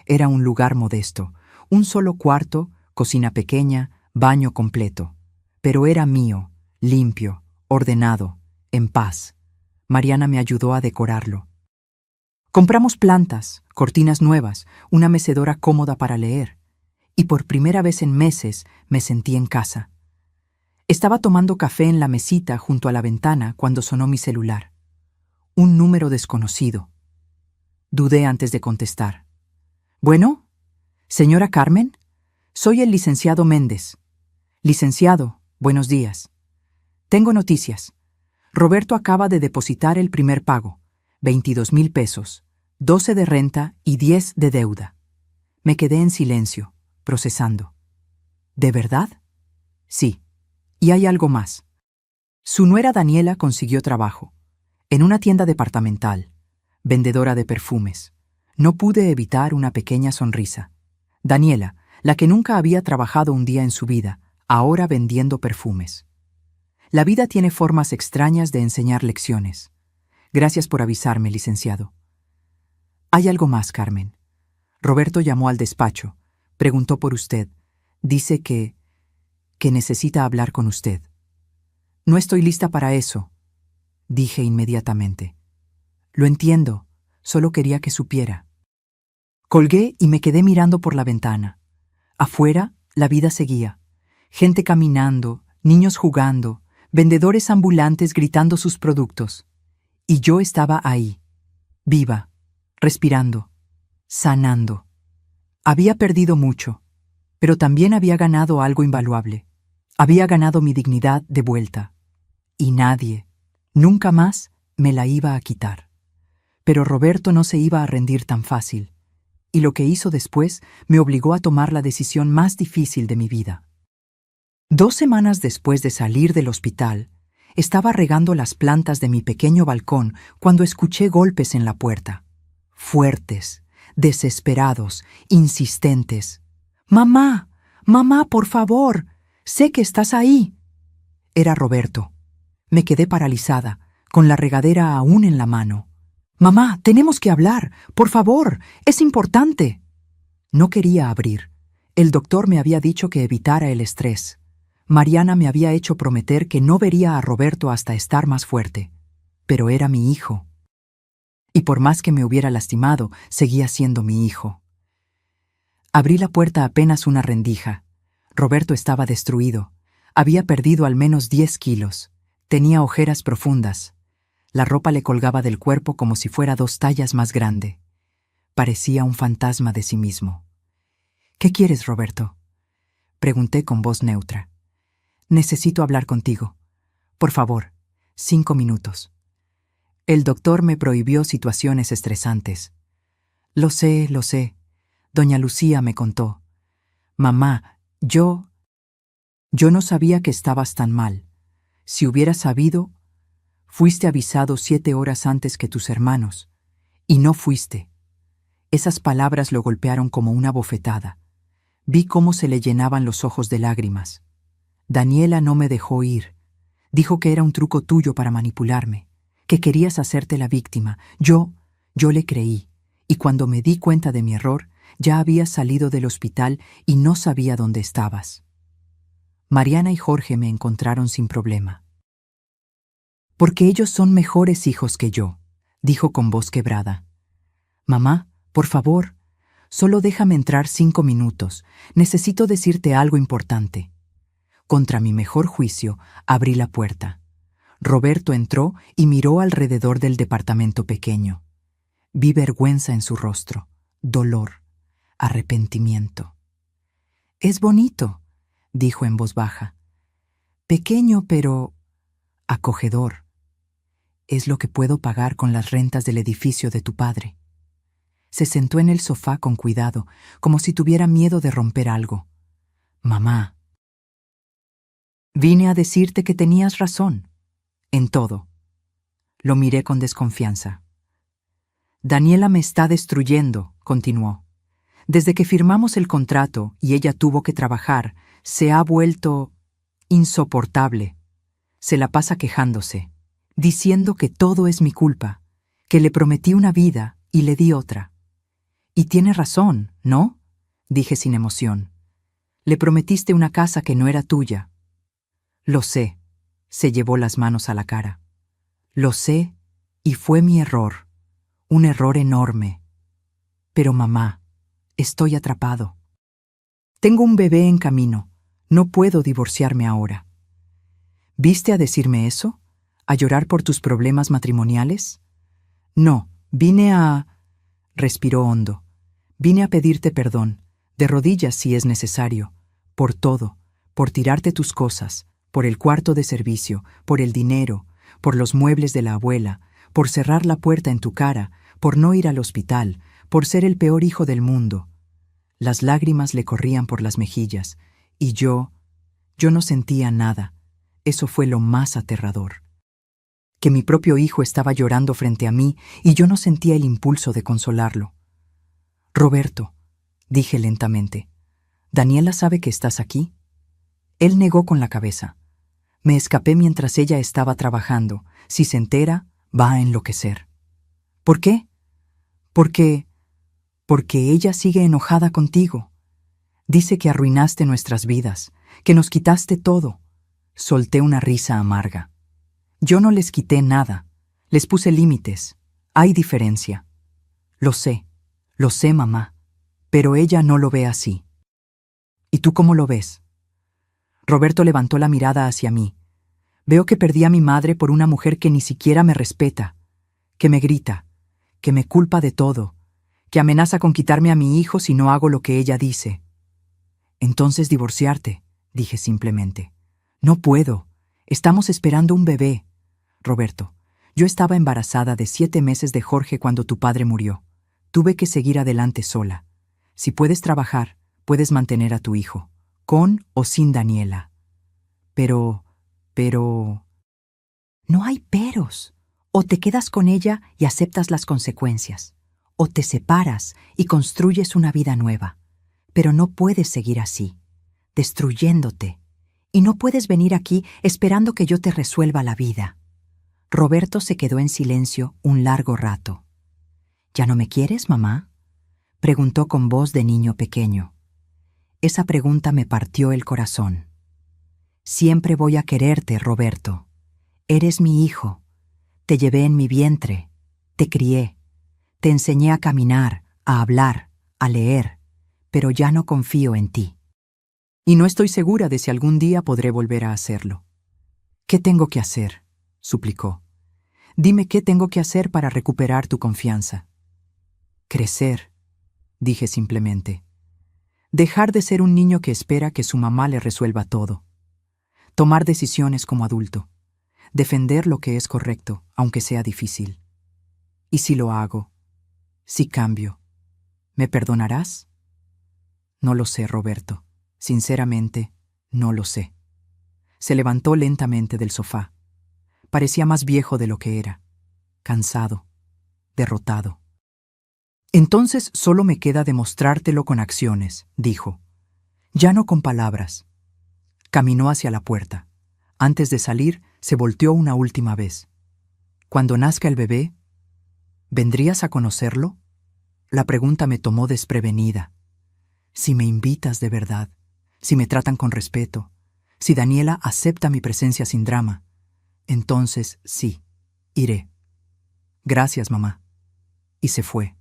Era un lugar modesto, un solo cuarto, cocina pequeña, baño completo. Pero era mío, limpio, ordenado, en paz. Mariana me ayudó a decorarlo. Compramos plantas, cortinas nuevas, una mecedora cómoda para leer, y por primera vez en meses me sentí en casa. Estaba tomando café en la mesita junto a la ventana cuando sonó mi celular. Un número desconocido. Dudé antes de contestar. ¿Bueno? ¿Señora Carmen? Soy el licenciado Méndez. Licenciado, buenos días. Tengo noticias. Roberto acaba de depositar el primer pago, 22,000 pesos, 12 de renta y 10 de deuda. Me quedé en silencio, procesando. ¿De verdad? Sí. Y hay algo más. Su nuera Daniela consiguió trabajo, en una tienda departamental, vendedora de perfumes. No pude evitar una pequeña sonrisa. Daniela, la que nunca había trabajado un día en su vida, ahora vendiendo perfumes. La vida tiene formas extrañas de enseñar lecciones. Gracias por avisarme, licenciado. Hay algo más, Carmen. Roberto llamó al despacho, preguntó por usted. Dice que necesita hablar con usted. No estoy lista para eso, dije inmediatamente. Lo entiendo, solo quería que supiera. Colgué y me quedé mirando por la ventana. Afuera, la vida seguía. Gente caminando, niños jugando, vendedores ambulantes gritando sus productos. Y yo estaba ahí, viva, respirando, sanando. Había perdido mucho, pero también había ganado algo invaluable. Había ganado mi dignidad de vuelta. Y nadie, nunca más, me la iba a quitar. Pero Roberto no se iba a rendir tan fácil. Y lo que hizo después me obligó a tomar la decisión más difícil de mi vida. 2 semanas después de salir del hospital, estaba regando las plantas de mi pequeño balcón cuando escuché golpes en la puerta. Fuertes, desesperados, insistentes. «¡Mamá! ¡Mamá, por favor! Sé que estás ahí». Era Roberto. Me quedé paralizada, con la regadera aún en la mano. «Mamá, tenemos que hablar. Por favor, es importante». No quería abrir. El doctor me había dicho que evitara el estrés. Mariana me había hecho prometer que no vería a Roberto hasta estar más fuerte. Pero era mi hijo. Y por más que me hubiera lastimado, seguía siendo mi hijo. Abrí la puerta apenas una rendija. Roberto estaba destruido. Había perdido al menos 10 kilos. Tenía ojeras profundas. La ropa le colgaba del cuerpo como si fuera 2 tallas más grande. Parecía un fantasma de sí mismo. «¿Qué quieres, Roberto?», pregunté con voz neutra. «Necesito hablar contigo. Por favor, 5 minutos». El doctor me prohibió situaciones estresantes. Lo sé. Doña Lucía me contó. «Mamá, yo no sabía que estabas tan mal. Si hubiera sabido, fuiste avisado 7 horas antes que tus hermanos. Y no fuiste». Esas palabras lo golpearon como una bofetada. Vi cómo se le llenaban los ojos de lágrimas. Daniela no me dejó ir. Dijo que era un truco tuyo para manipularme, que querías hacerte la víctima. Yo le creí, y cuando me di cuenta de mi error, ya había salido del hospital y no sabía dónde estabas. Mariana y Jorge me encontraron sin problema. «Porque ellos son mejores hijos que yo», dijo con voz quebrada. «Mamá, por favor, solo déjame entrar 5 minutos. Necesito decirte algo importante». Contra mi mejor juicio, abrí la puerta. Roberto entró y miró alrededor del departamento pequeño. Vi vergüenza en su rostro, dolor, arrepentimiento. «Es bonito», dijo en voz baja. «Pequeño, pero acogedor. Es lo que puedo pagar con las rentas del edificio de tu padre». Se sentó en el sofá con cuidado, como si tuviera miedo de romper algo. «Mamá, vine a decirte que tenías razón. En todo». Lo miré con desconfianza. «Daniela me está destruyendo», continuó. «Desde que firmamos el contrato y ella tuvo que trabajar, se ha vuelto insoportable. Se la pasa quejándose, diciendo que todo es mi culpa, que le prometí una vida y le di otra. Y tiene razón, ¿no?», dije sin emoción. «Le prometiste una casa que no era tuya». «Lo sé», se llevó las manos a la cara. «Lo sé, y fue mi error. Un error enorme. Pero mamá, estoy atrapado. Tengo un bebé en camino. No puedo divorciarme ahora. ¿Viste a decirme eso? ¿A llorar por tus problemas matrimoniales? No, vine a... Respiró hondo. Vine a pedirte perdón, de rodillas si es necesario, por todo, por tirarte tus cosas, por el cuarto de servicio, por el dinero, por los muebles de la abuela, por cerrar la puerta en tu cara, por no ir al hospital, por ser el peor hijo del mundo. Las lágrimas le corrían por las mejillas, y yo no sentía nada. Eso fue lo más aterrador. Que mi propio hijo estaba llorando frente a mí y yo no sentía el impulso de consolarlo. Roberto, dije lentamente, ¿Daniela sabe que estás aquí? Él negó con la cabeza. Me escapé mientras ella estaba trabajando. Si se entera, va a enloquecer. ¿Por qué? Porque ella sigue enojada contigo. Dice que arruinaste nuestras vidas, que nos quitaste todo. Solté una risa amarga. Yo no les quité nada. Les puse límites. Hay diferencia. Lo sé, mamá. Pero ella no lo ve así. ¿Y tú cómo lo ves? Roberto levantó la mirada hacia mí. Veo que perdí a mi madre por una mujer que ni siquiera me respeta, que me grita, que me culpa de todo, que amenaza con quitarme a mi hijo si no hago lo que ella dice. Entonces divorciarte, dije simplemente. No puedo. Estamos esperando un bebé. Roberto, yo estaba embarazada de 7 meses de Jorge cuando tu padre murió. Tuve que seguir adelante sola. Si puedes trabajar, puedes mantener a tu hijo, con o sin Daniela. Pero... No hay peros. O te quedas con ella y aceptas las consecuencias, o te separas y construyes una vida nueva. Pero no puedes seguir así, destruyéndote. Y no puedes venir aquí esperando que yo te resuelva la vida. Roberto se quedó en silencio un largo rato. ¿Ya no me quieres, mamá?, preguntó con voz de niño pequeño. Esa pregunta me partió el corazón. Siempre voy a quererte, Roberto. Eres mi hijo. Te llevé en mi vientre. Te crié. Te enseñé a caminar, a hablar, a leer. Pero ya no confío en ti. Y no estoy segura de si algún día podré volver a hacerlo. ¿Qué tengo que hacer?, suplicó. Dime qué tengo que hacer para recuperar tu confianza. Crecer, dije simplemente. Dejar de ser un niño que espera que su mamá le resuelva todo. Tomar decisiones como adulto. Defender lo que es correcto, aunque sea difícil. ¿Y si lo hago? Si cambio, ¿me perdonarás? No lo sé, Roberto. Sinceramente, no lo sé. Se levantó lentamente del sofá. Parecía más viejo de lo que era. Cansado. Derrotado. Entonces solo me queda demostrártelo con acciones, dijo. Ya no con palabras. Caminó hacia la puerta. Antes de salir, se volteó una última vez. Cuando nazca el bebé, ¿vendrías a conocerlo? La pregunta me tomó desprevenida. Si me invitas de verdad, si me tratan con respeto, si Daniela acepta mi presencia sin drama, entonces sí, iré. Gracias, mamá. Y se fue.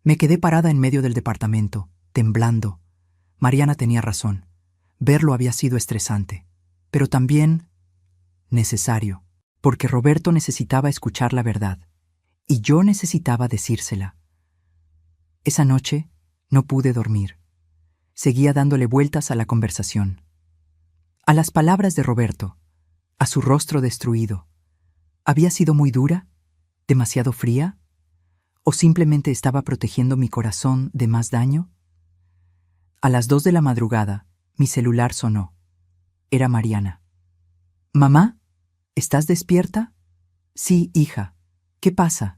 Me quedé parada en medio del departamento, temblando. Mariana tenía razón. Verlo había sido estresante, pero también necesario, porque Roberto necesitaba escuchar la verdad, y yo necesitaba decírsela. Esa noche no pude dormir. Seguía dándole vueltas a la conversación. A las palabras de Roberto, a su rostro destruido. ¿Había sido muy dura? ¿Demasiado fría? ¿O simplemente estaba protegiendo mi corazón de más daño? A las 2 de la madrugada, mi celular sonó. Era Mariana. «¿Mamá? ¿Estás despierta?» «Sí, hija. ¿Qué pasa?»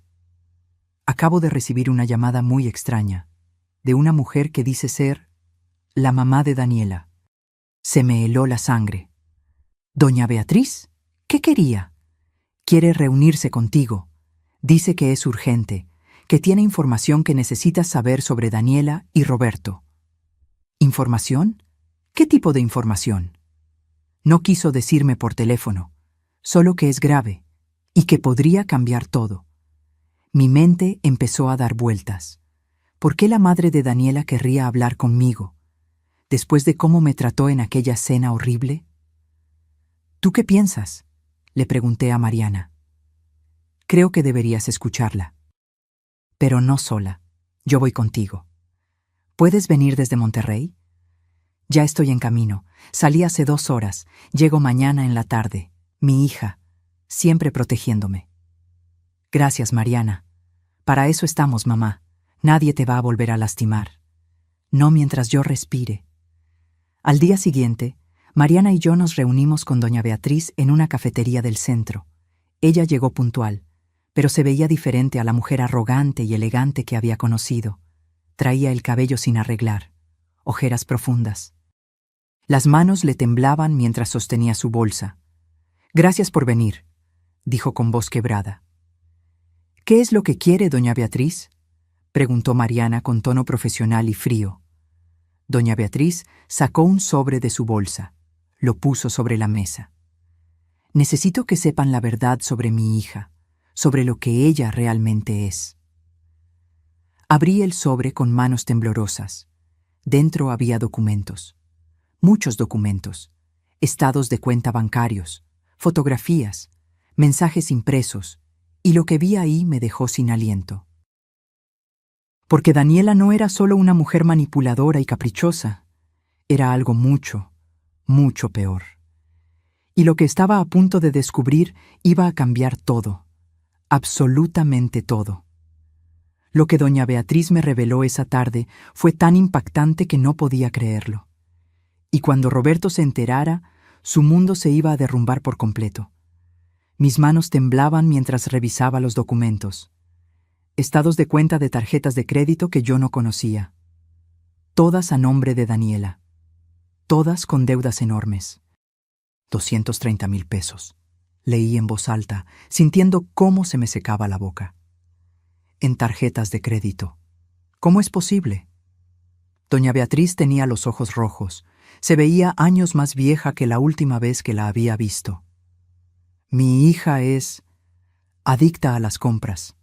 Acabo de recibir una llamada muy extraña, de una mujer que dice ser la mamá de Daniela. Se me heló la sangre. «¿Doña Beatriz? ¿Qué quería?» «Quiere reunirse contigo. Dice que es urgente, que tiene información que necesitas saber sobre Daniela y Roberto». ¿Información? ¿Qué tipo de información? No quiso decirme por teléfono, solo que es grave y que podría cambiar todo. Mi mente empezó a dar vueltas. ¿Por qué la madre de Daniela querría hablar conmigo, después de cómo me trató en aquella cena horrible? ¿Tú qué piensas?, le pregunté a Mariana. Creo que deberías escucharla. Pero no sola. Yo voy contigo. ¿Puedes venir desde Monterrey? Ya estoy en camino. Salí hace 2 horas. Llego mañana en la tarde. Mi hija, siempre protegiéndome. Gracias, Mariana. Para eso estamos, mamá. Nadie te va a volver a lastimar. No mientras yo respire. Al día siguiente, Mariana y yo nos reunimos con doña Beatriz en una cafetería del centro. Ella llegó puntual, pero se veía diferente a la mujer arrogante y elegante que había conocido. Traía el cabello sin arreglar, ojeras profundas. Las manos le temblaban mientras sostenía su bolsa. «Gracias por venir», dijo con voz quebrada. «¿Qué es lo que quiere, doña Beatriz?», preguntó Mariana con tono profesional y frío. Doña Beatriz sacó un sobre de su bolsa. Lo puso sobre la mesa. «Necesito que sepan la verdad sobre mi hija, sobre lo que ella realmente es». Abrí el sobre con manos temblorosas. Dentro había documentos. Muchos documentos. Estados de cuenta bancarios, fotografías, mensajes impresos, y lo que vi ahí me dejó sin aliento. Porque Daniela no era solo una mujer manipuladora y caprichosa. Era algo mucho, mucho peor. Y lo que estaba a punto de descubrir iba a cambiar todo. Absolutamente todo. Lo que doña Beatriz me reveló esa tarde fue tan impactante que no podía creerlo. Y cuando Roberto se enterara, su mundo se iba a derrumbar por completo. Mis manos temblaban mientras revisaba los documentos. Estados de cuenta de tarjetas de crédito que yo no conocía. Todas a nombre de Daniela. Todas con deudas enormes. 230,000 pesos. Leí en voz alta, sintiendo cómo se me secaba la boca. En tarjetas de crédito. ¿Cómo es posible? Doña Beatriz tenía los ojos rojos. Se veía años más vieja que la última vez que la había visto. Mi hija es adicta a las compras.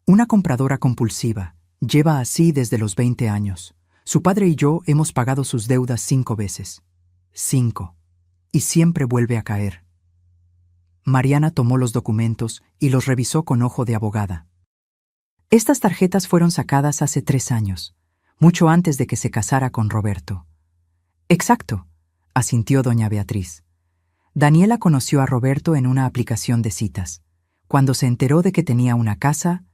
Una compradora compulsiva. Lleva así desde los 20 años. Su padre y yo hemos pagado sus deudas 5 veces. 5. Y siempre vuelve a caer. Mariana tomó los documentos y los revisó con ojo de abogada. Estas tarjetas fueron sacadas hace 3 años, mucho antes de que se casara con Roberto. Exacto, asintió doña Beatriz. Daniela conoció a Roberto en una aplicación de citas. Cuando se enteró de que tenía una casa,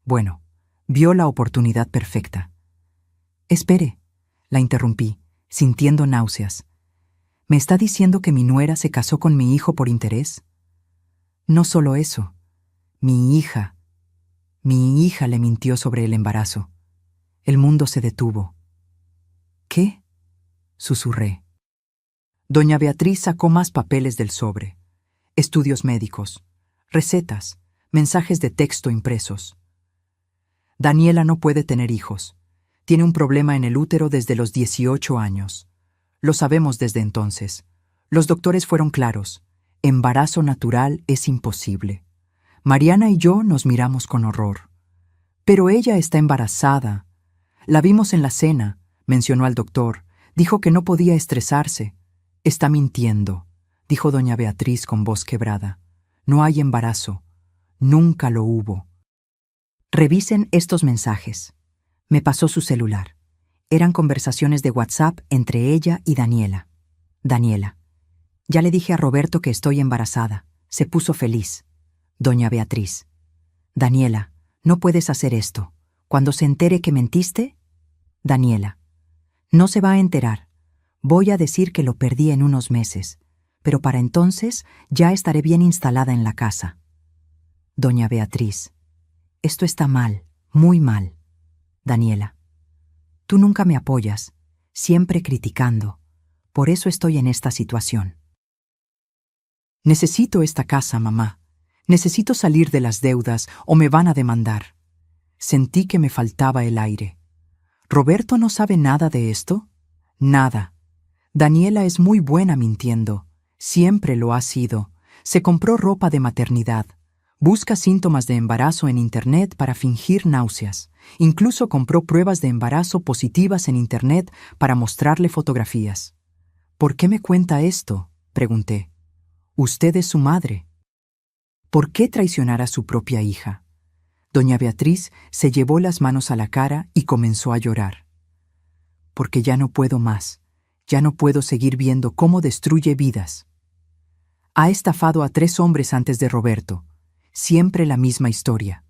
bueno, vio la oportunidad perfecta. Espere, la interrumpí, sintiendo náuseas. ¿Me está diciendo que mi nuera se casó con mi hijo por interés? No solo eso, mi hija le mintió sobre el embarazo. El mundo se detuvo. ¿Qué?, susurré. Doña Beatriz sacó más papeles del sobre. Estudios médicos, recetas, mensajes de texto impresos. Daniela no puede tener hijos. Tiene un problema en el útero desde los 18 años. Lo sabemos desde entonces. Los doctores fueron claros. Embarazo natural es imposible. Mariana y yo nos miramos con horror. Pero ella está embarazada. La vimos en la cena, mencionó al doctor. Dijo que no podía estresarse. Está mintiendo, dijo doña Beatriz con voz quebrada. No hay embarazo. Nunca lo hubo. Revisen estos mensajes. Me pasó su celular. Eran conversaciones de WhatsApp entre ella y Daniela. Daniela. Ya le dije a Roberto que estoy embarazada. Se puso feliz. Doña Beatriz. Daniela, no puedes hacer esto. Cuando se entere que mentiste. Daniela. No se va a enterar. Voy a decir que lo perdí en unos meses, pero para entonces ya estaré bien instalada en la casa. Doña Beatriz. Esto está mal, muy mal. Daniela. Tú nunca me apoyas, siempre criticando. Por eso estoy en esta situación. Necesito esta casa, mamá. Necesito salir de las deudas o me van a demandar. Sentí que me faltaba el aire. ¿Roberto no sabe nada de esto? Nada. Daniela es muy buena mintiendo. Siempre lo ha sido. Se compró ropa de maternidad. Busca síntomas de embarazo en Internet para fingir náuseas. Incluso compró pruebas de embarazo positivas en Internet para mostrarle fotografías. ¿Por qué me cuenta esto?, pregunté. Usted es su madre. ¿Por qué traicionar a su propia hija? Doña Beatriz se llevó las manos a la cara y comenzó a llorar. Porque ya no puedo más. Ya no puedo seguir viendo cómo destruye vidas. Ha estafado a 3 hombres antes de Roberto. Siempre la misma historia.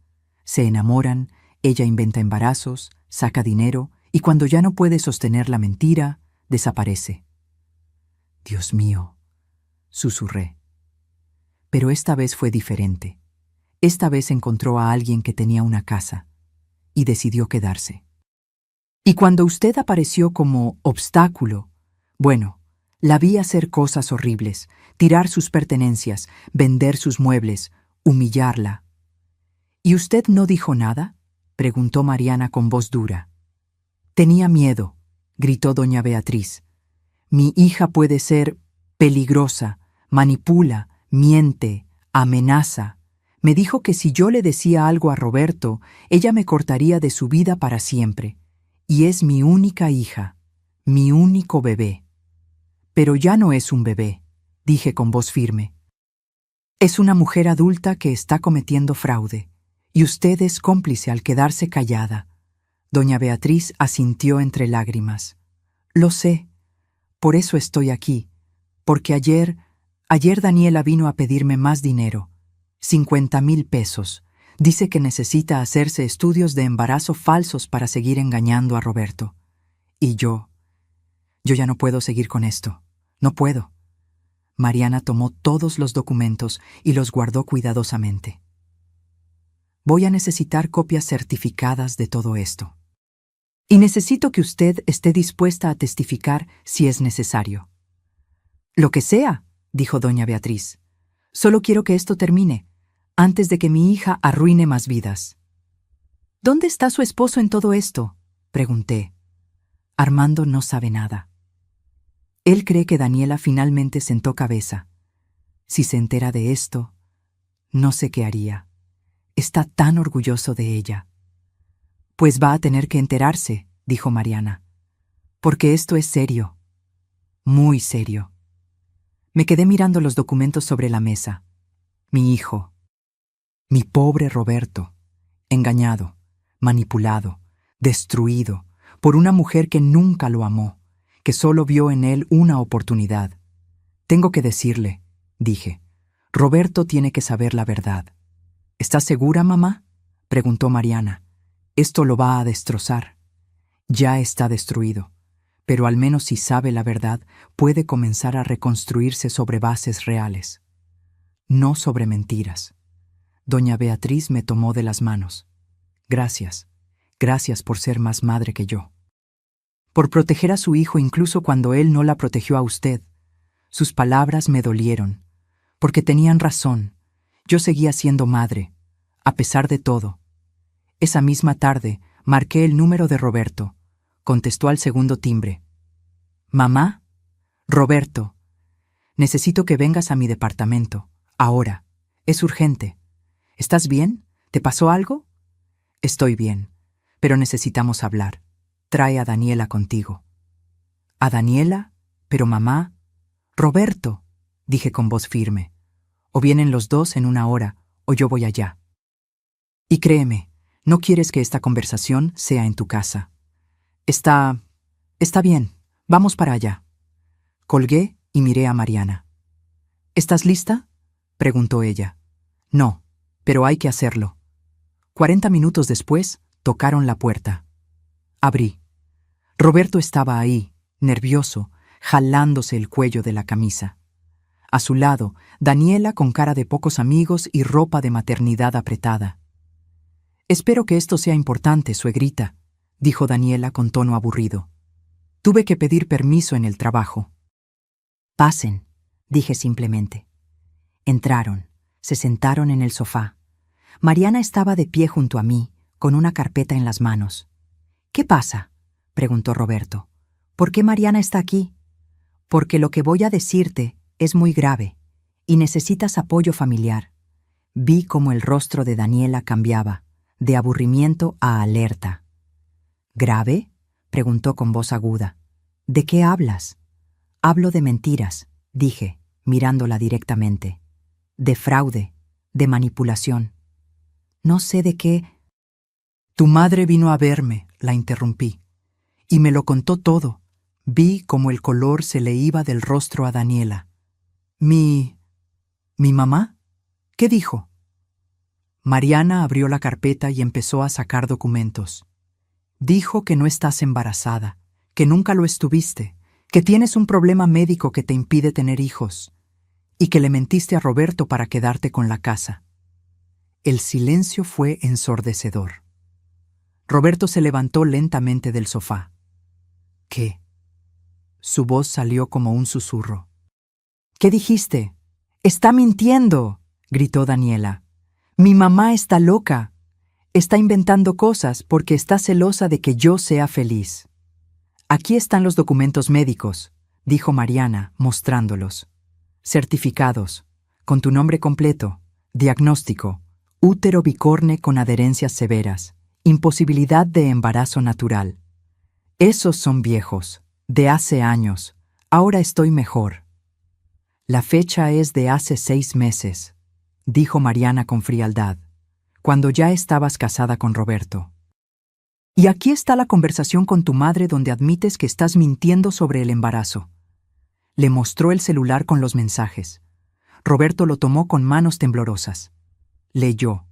Se enamoran, ella inventa embarazos, saca dinero y cuando ya no puede sostener la mentira, desaparece. Dios mío, susurré. Pero esta vez fue diferente. Esta vez encontró a alguien que tenía una casa y decidió quedarse. Y cuando usted apareció como obstáculo, bueno, la vi hacer cosas horribles, tirar sus pertenencias, vender sus muebles, humillarla. ¿Y usted no dijo nada?, preguntó Mariana con voz dura. Tenía miedo, gritó doña Beatriz. Mi hija puede ser peligrosa, manipula, miente, amenaza. Me dijo que si yo le decía algo a Roberto, ella me cortaría de su vida para siempre. Y es mi única hija, mi único bebé. Pero ya no es un bebé, dije con voz firme. Es una mujer adulta que está cometiendo fraude, y usted es cómplice al quedarse callada. Doña Beatriz asintió entre lágrimas. Lo sé, por eso estoy aquí, porque ayer Daniela vino a pedirme más dinero, 50,000 pesos. Dice que necesita hacerse estudios de embarazo falsos para seguir engañando a Roberto. Y yo ya no puedo seguir con esto. No puedo. Mariana tomó todos los documentos y los guardó cuidadosamente. Voy a necesitar copias certificadas de todo esto. Y necesito que usted esté dispuesta a testificar si es necesario. Lo que sea, dijo doña Beatriz. Solo quiero que esto termine, antes de que mi hija arruine más vidas. ¿Dónde está su esposo en todo esto?, pregunté. Armando no sabe nada. Él cree que Daniela finalmente sentó cabeza. Si se entera de esto, no sé qué haría. Está tan orgulloso de ella. Pues va a tener que enterarse, dijo Mariana. Porque esto es serio. Muy serio. Me quedé mirando los documentos sobre la mesa. Mi hijo. Mi pobre Roberto. Engañado, manipulado, destruido por una mujer que nunca lo amó, que solo vio en él una oportunidad. Tengo que decirle, dije. Roberto tiene que saber la verdad. ¿Estás segura, mamá?, preguntó Mariana. Esto lo va a destrozar. Ya está destruido, pero al menos si sabe la verdad, puede comenzar a reconstruirse sobre bases reales. No sobre mentiras. Doña Beatriz me tomó de las manos. Gracias. Gracias por ser más madre que yo. Por proteger a su hijo incluso cuando él no la protegió a usted. Sus palabras me dolieron, porque tenían razón. Yo seguía siendo madre, a pesar de todo. Esa misma tarde marqué el número de Roberto. Contestó al segundo timbre. «Mamá, Roberto, necesito que vengas a mi departamento. Ahora. Es urgente. ¿Estás bien? ¿Te pasó algo?» «Estoy bien, pero necesitamos hablar. Trae a Daniela contigo». «¿A Daniela? Pero mamá...» «Roberto», dije con voz firme. «O vienen los dos en 1 hora, o yo voy allá. Y créeme, no quieres que esta conversación sea en tu casa. Está bien, vamos para allá». Colgué y miré a Mariana. «¿Estás lista?», preguntó ella. «No, pero hay que hacerlo». 40 minutos después, tocaron la puerta. Abrí. Roberto estaba ahí, nervioso, jalándose el cuello de la camisa. A su lado, Daniela con cara de pocos amigos y ropa de maternidad apretada. «Espero que esto sea importante, suegrita», dijo Daniela con tono aburrido. «Tuve que pedir permiso en el trabajo». «Pasen», dije simplemente. Entraron, se sentaron en el sofá. Mariana estaba de pie junto a mí, con una carpeta en las manos. «¿Qué pasa?», preguntó Roberto. «¿Por qué Mariana está aquí?» «Porque lo que voy a decirte es muy grave y necesitas apoyo familiar. Vi cómo el rostro de Daniela cambiaba, de aburrimiento a alerta. ¿Grave?, preguntó con voz aguda. ¿De qué hablas? Hablo de mentiras, dije, mirándola directamente. De fraude, de manipulación. No sé de qué. Tu madre vino a verme, la interrumpí, y me lo contó todo. Vi cómo el color se le iba del rostro a Daniela. ¿Mi mamá? ¿Qué dijo? Mariana abrió la carpeta y empezó a sacar documentos. Dijo que no estás embarazada, que nunca lo estuviste, que tienes un problema médico que te impide tener hijos, y que le mentiste a Roberto para quedarte con la casa. El silencio fue ensordecedor. Roberto se levantó lentamente del sofá. ¿Qué? Su voz salió como un susurro. ¿Qué dijiste? ¡Está mintiendo!, gritó Daniela. Mi mamá está loca. Está inventando cosas porque está celosa de que yo sea feliz. Aquí están los documentos médicos, dijo Mariana, mostrándolos. Certificados, con tu nombre completo, diagnóstico, útero bicorne con adherencias severas, imposibilidad de embarazo natural. Esos son viejos, de hace años. Ahora estoy mejor. La fecha es de hace 6 meses, dijo Mariana con frialdad, cuando ya estabas casada con Roberto. Y aquí está la conversación con tu madre donde admites que estás mintiendo sobre el embarazo. Le mostró el celular con los mensajes. Roberto lo tomó con manos temblorosas. Leyó,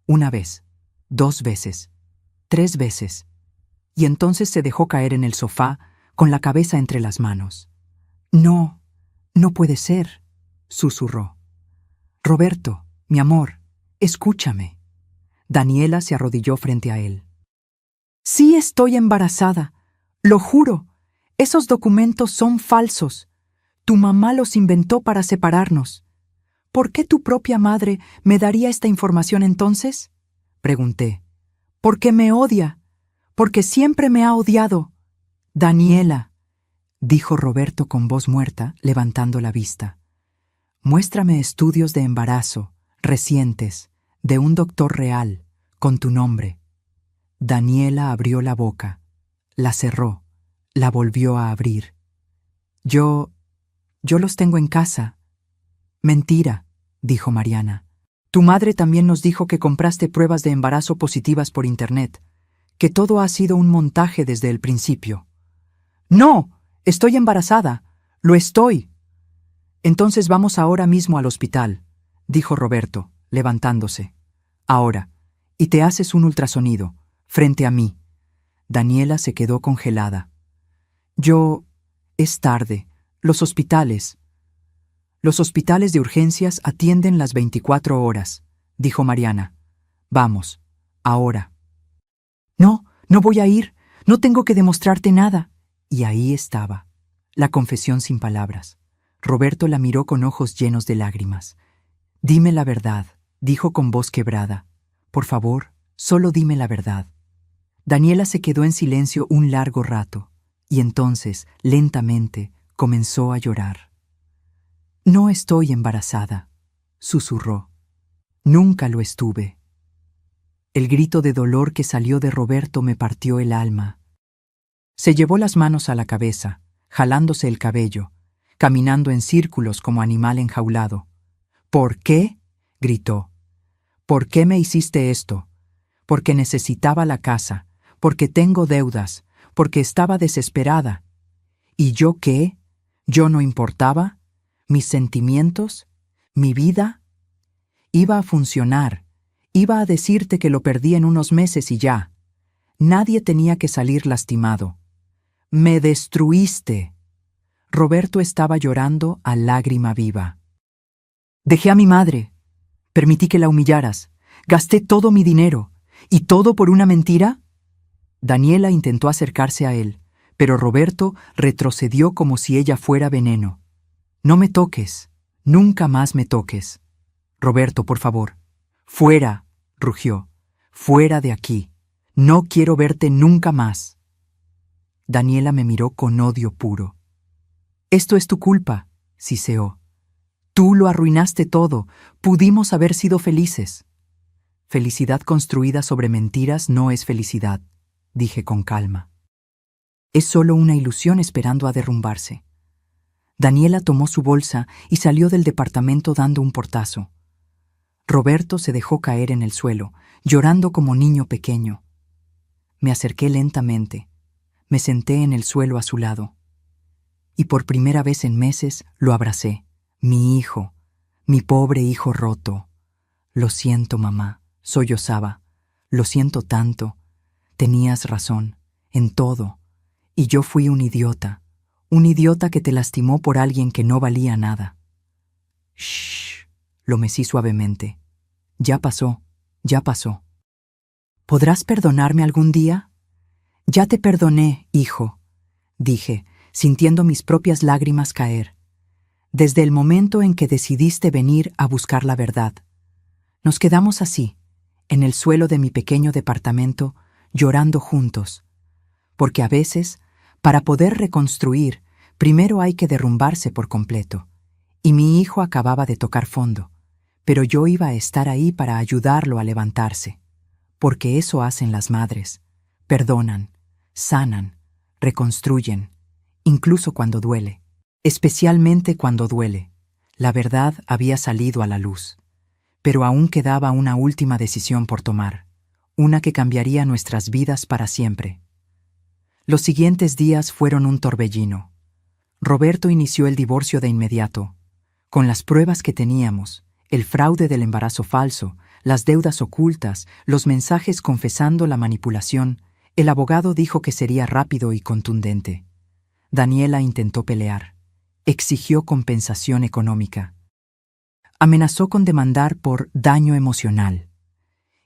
1 vez, 2 veces, 3 veces, y entonces se dejó caer en el sofá con la cabeza entre las manos. No, no puede ser, susurró. Roberto, mi amor, escúchame. Daniela se arrodilló frente a él. Sí estoy embarazada, lo juro. Esos documentos son falsos. Tu mamá los inventó para separarnos. ¿Por qué tu propia madre me daría esta información entonces? Pregunté. Porque me odia. Porque siempre me ha odiado. Daniela, dijo Roberto con voz muerta, levantando la vista. Muéstrame estudios de embarazo, recientes, de un doctor real, con tu nombre. Daniela abrió la boca, la cerró, la volvió a abrir. Yo los tengo en casa. Mentira, dijo Mariana. Tu madre también nos dijo que compraste pruebas de embarazo positivas por internet, que todo ha sido un montaje desde el principio. ¡No! Estoy embarazada. ¡Lo estoy! Entonces vamos ahora mismo al hospital, dijo Roberto, levantándose. Ahora, y te haces un ultrasonido, frente a mí. Daniela se quedó congelada. Es tarde. Los hospitales de urgencias atienden las 24 horas, dijo Mariana. Vamos, ahora. No, no voy a ir. No tengo que demostrarte nada. Y ahí estaba, la confesión sin palabras. Roberto la miró con ojos llenos de lágrimas. Dime la verdad, dijo con voz quebrada. Por favor, solo dime la verdad. Daniela se quedó en silencio un largo rato, y entonces, lentamente, comenzó a llorar. No estoy embarazada, susurró. Nunca lo estuve. El grito de dolor que salió de Roberto me partió el alma. Se llevó las manos a la cabeza, jalándose el cabello, caminando en círculos como animal enjaulado. ¿Por qué?, gritó. ¿Por qué me hiciste esto? Porque necesitaba la casa, porque tengo deudas, porque estaba desesperada. ¿Y yo qué? ¿Yo no importaba? ¿Mis sentimientos? ¿Mi vida? Iba a funcionar. Iba a decirte que lo perdí en unos meses y ya. Nadie tenía que salir lastimado. ¡Me destruiste! Roberto estaba llorando a lágrima viva. Dejé a mi madre. Permití que la humillaras. Gasté todo mi dinero. ¿Y todo por una mentira? Daniela intentó acercarse a él, pero Roberto retrocedió como si ella fuera veneno. No me toques. Nunca más me toques. Roberto, por favor. Fuera, rugió. Fuera de aquí. No quiero verte nunca más. Daniela me miró con odio puro. Esto es tu culpa, siseó. Tú lo arruinaste todo. Pudimos haber sido felices. Felicidad construida sobre mentiras no es felicidad, dije con calma. Es solo una ilusión esperando a derrumbarse. Daniela tomó su bolsa y salió del departamento dando un portazo. Roberto se dejó caer en el suelo, llorando como niño pequeño. Me acerqué lentamente. Me senté en el suelo a su lado. Y por primera vez en meses lo abracé. Mi hijo, mi pobre hijo roto. Lo siento, mamá, sollozaba. Lo siento tanto. Tenías razón, en todo. Y yo fui un idiota que te lastimó por alguien que no valía nada. Shh, lo mecí suavemente. Ya pasó, ya pasó. ¿Podrás perdonarme algún día? Ya te perdoné, hijo, dije, sintiendo mis propias lágrimas caer. Desde el momento en que decidiste venir a buscar la verdad. Nos quedamos así, en el suelo de mi pequeño departamento, llorando juntos. Porque a veces, para poder reconstruir, primero hay que derrumbarse por completo. Y mi hijo acababa de tocar fondo, pero yo iba a estar ahí para ayudarlo a levantarse. Porque eso hacen las madres. Perdonan, sanan, reconstruyen, incluso cuando duele. Especialmente cuando duele. La verdad había salido a la luz. Pero aún quedaba una última decisión por tomar, una que cambiaría nuestras vidas para siempre. Los siguientes días fueron un torbellino. Roberto inició el divorcio de inmediato. Con las pruebas que teníamos, el fraude del embarazo falso, las deudas ocultas, los mensajes confesando la manipulación, el abogado dijo que sería rápido y contundente. Daniela intentó pelear. Exigió compensación económica. Amenazó con demandar por daño emocional.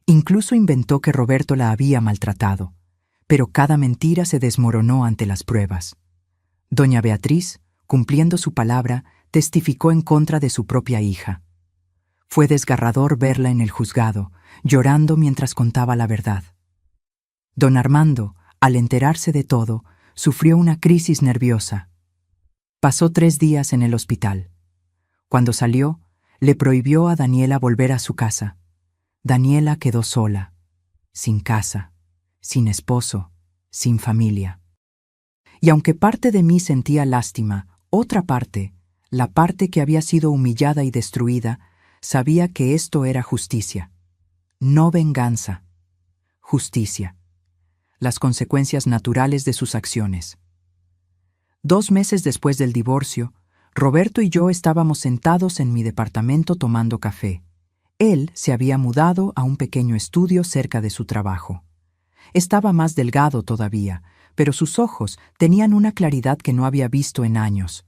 Incluso inventó que Roberto la había maltratado, pero cada mentira se desmoronó ante las pruebas. Doña Beatriz, cumpliendo su palabra, testificó en contra de su propia hija. Fue desgarrador verla en el juzgado, llorando mientras contaba la verdad. Don Armando, al enterarse de todo, sufrió una crisis nerviosa. Pasó 3 días en el hospital. Cuando salió, le prohibió a Daniela volver a su casa. Daniela quedó sola, sin casa, sin esposo, sin familia. Y aunque parte de mí sentía lástima, otra parte, la parte que había sido humillada y destruida, sabía que esto era justicia. No venganza. Justicia. Las consecuencias naturales de sus acciones. 2 meses después del divorcio, Roberto y yo estábamos sentados en mi departamento tomando café. Él se había mudado a un pequeño estudio cerca de su trabajo. Estaba más delgado todavía, pero sus ojos tenían una claridad que no había visto en años.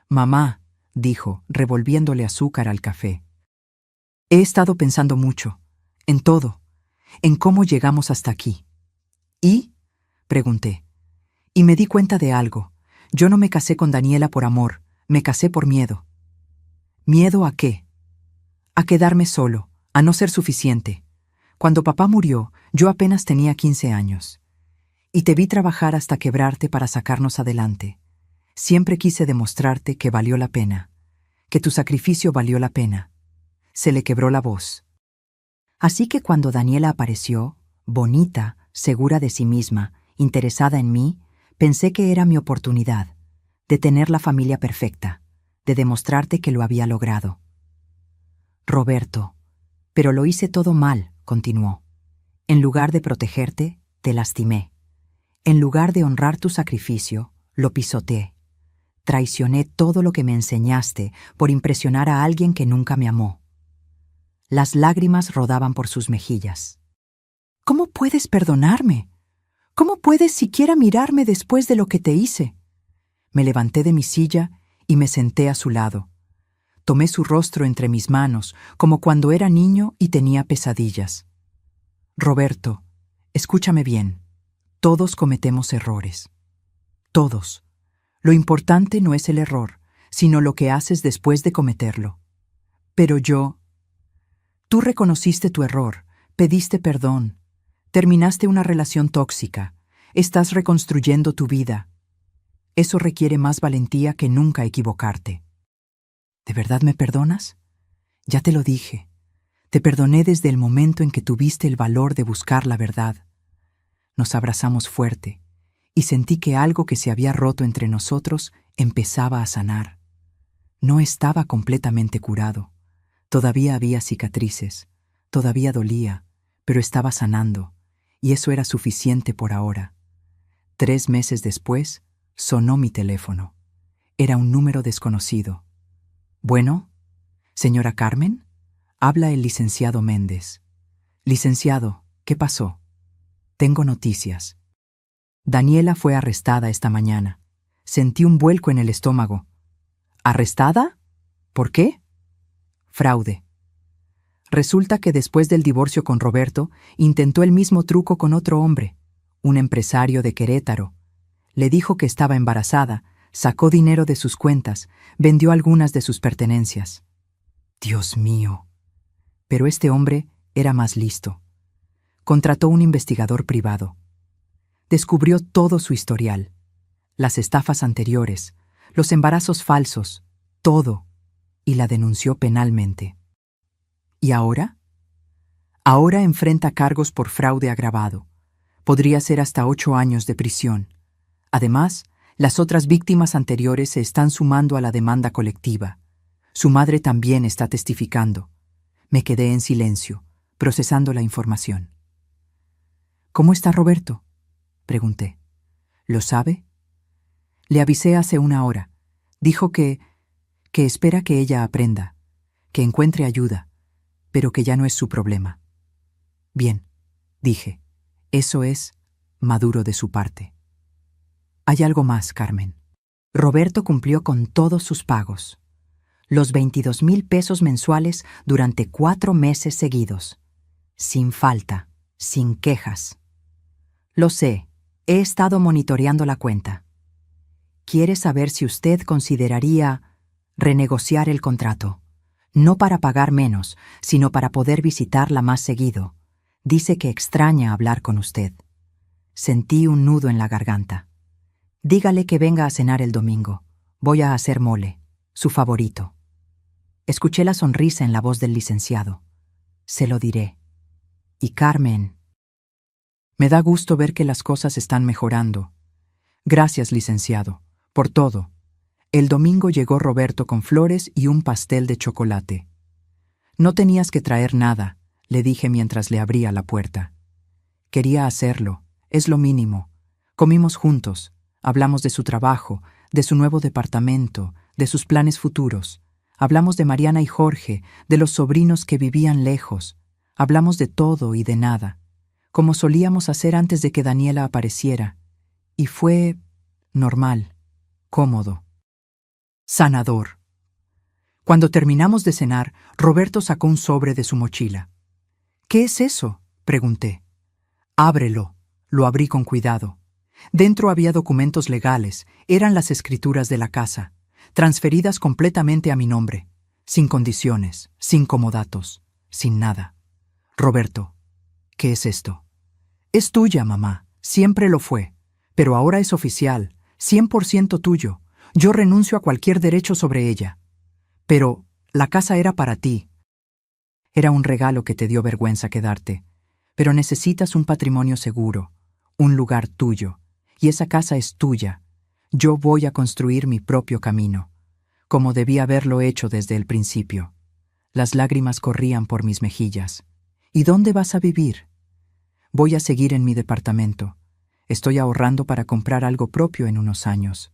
«Mamá», dijo, revolviéndole azúcar al café. «He estado pensando mucho, en todo, en cómo llegamos hasta aquí». «¿Y?», pregunté. Y me di cuenta de algo. Yo no me casé con Daniela por amor, me casé por miedo. ¿Miedo a qué? A quedarme solo, a no ser suficiente. Cuando papá murió, yo apenas tenía 15 años. Y te vi trabajar hasta quebrarte para sacarnos adelante. Siempre quise demostrarte que valió la pena, que tu sacrificio valió la pena. Se le quebró la voz. Así que cuando Daniela apareció, bonita, segura de sí misma, interesada en mí, pensé que era mi oportunidad, de tener la familia perfecta, de demostrarte que lo había logrado. Roberto, pero lo hice todo mal, continuó. En lugar de protegerte, te lastimé. En lugar de honrar tu sacrificio, lo pisoteé. Traicioné todo lo que me enseñaste por impresionar a alguien que nunca me amó. Las lágrimas rodaban por sus mejillas. ¿Cómo puedes perdonarme? ¿Cómo puedes siquiera mirarme después de lo que te hice? Me levanté de mi silla y me senté a su lado. Tomé su rostro entre mis manos, como cuando era niño y tenía pesadillas. Roberto, escúchame bien. Todos cometemos errores. Todos. Lo importante no es el error, sino lo que haces después de cometerlo. Pero tú reconociste tu error, pediste perdón, terminaste una relación tóxica, estás reconstruyendo tu vida. Eso requiere más valentía que nunca equivocarte. ¿De verdad me perdonas? Ya te lo dije. Te perdoné desde el momento en que tuviste el valor de buscar la verdad. Nos abrazamos fuerte y sentí que algo que se había roto entre nosotros empezaba a sanar. No estaba completamente curado. Todavía había cicatrices, todavía dolía, pero estaba sanando, y eso era suficiente por ahora. 3 meses después, sonó mi teléfono. Era un número desconocido. «Bueno, señora Carmen, habla el licenciado Méndez». «Licenciado, ¿qué pasó?» «Tengo noticias. Daniela fue arrestada esta mañana. Sentí un vuelco en el estómago». «¿Arrestada? ¿Por qué?» «Fraude. Resulta que después del divorcio con Roberto, intentó el mismo truco con otro hombre, un empresario de Querétaro. Le dijo que estaba embarazada, sacó dinero de sus cuentas, vendió algunas de sus pertenencias». «Dios mío». Pero este hombre era más listo. Contrató un investigador privado. Descubrió todo su historial, las estafas anteriores, los embarazos falsos, todo, y la denunció penalmente. ¿Y ahora? Ahora enfrenta cargos por fraude agravado. Podría ser hasta 8 años de prisión. Además, las otras víctimas anteriores se están sumando a la demanda colectiva. Su madre también está testificando. Me quedé en silencio, procesando la información. «¿Cómo está Roberto?», pregunté. «¿Lo sabe?» «Le avisé hace 1 hora. Dijo que espera que ella aprenda, que encuentre ayuda, pero que ya no es su problema». «Bien», dije. «Eso es maduro de su parte». «Hay algo más, Carmen. Roberto cumplió con todos sus pagos. Los 22,000 pesos mensuales durante 4 meses seguidos. Sin falta, sin quejas. Lo sé, he estado monitoreando la cuenta. Quiere saber si usted consideraría renegociar el contrato. No para pagar menos, sino para poder visitarla más seguido. Dice que extraña hablar con usted». Sentí un nudo en la garganta. «Dígale que venga a cenar el domingo. Voy a hacer mole, su favorito». Escuché la sonrisa en la voz del licenciado. «Se lo diré. Y Carmen, me da gusto ver que las cosas están mejorando. Gracias, licenciado, por todo». El domingo llegó Roberto con flores y un pastel de chocolate. «No tenías que traer nada», le dije mientras le abría la puerta. «Quería hacerlo, es lo mínimo. Comimos juntos, hablamos de su trabajo, de su nuevo departamento, de sus planes futuros. Hablamos de Mariana y Jorge, de los sobrinos que vivían lejos. Hablamos de todo y de nada, como solíamos hacer antes de que Daniela apareciera. Y fue normal, cómodo, sanador». Cuando terminamos de cenar, Roberto sacó un sobre de su mochila. «¿Qué es eso?», pregunté. «Ábrelo». Lo abrí con cuidado. Dentro había documentos legales, eran las escrituras de la casa, transferidas completamente a mi nombre, sin condiciones, sin comodatos, sin nada. «Roberto, ¿qué es esto?». «Es tuya, mamá, siempre lo fue, pero ahora es oficial, 100% tuyo. Yo renuncio a cualquier derecho sobre ella. Pero la casa era para ti. Era un regalo que te dio vergüenza quedarte, pero necesitas un patrimonio seguro, un lugar tuyo, y esa casa es tuya. Yo voy a construir mi propio camino, como debí haberlo hecho desde el principio». Las lágrimas corrían por mis mejillas. «¿Y dónde vas a vivir?». «Voy a seguir en mi departamento. Estoy ahorrando para comprar algo propio en unos años.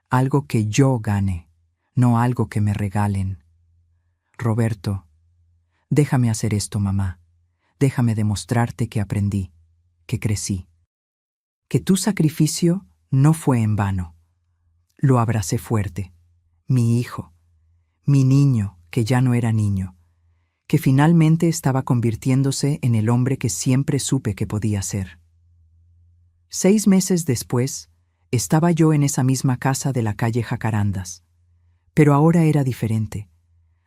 Algo que yo gane, no algo que me regalen». «Roberto, déjame hacer esto, mamá. Déjame demostrarte que aprendí, que crecí. Que tu sacrificio no fue en vano». Lo abracé fuerte. Mi hijo, mi niño que ya no era niño, que finalmente estaba convirtiéndose en el hombre que siempre supe que podía ser. 6 meses después, estaba yo en esa misma casa de la calle Jacarandas. Pero ahora era diferente.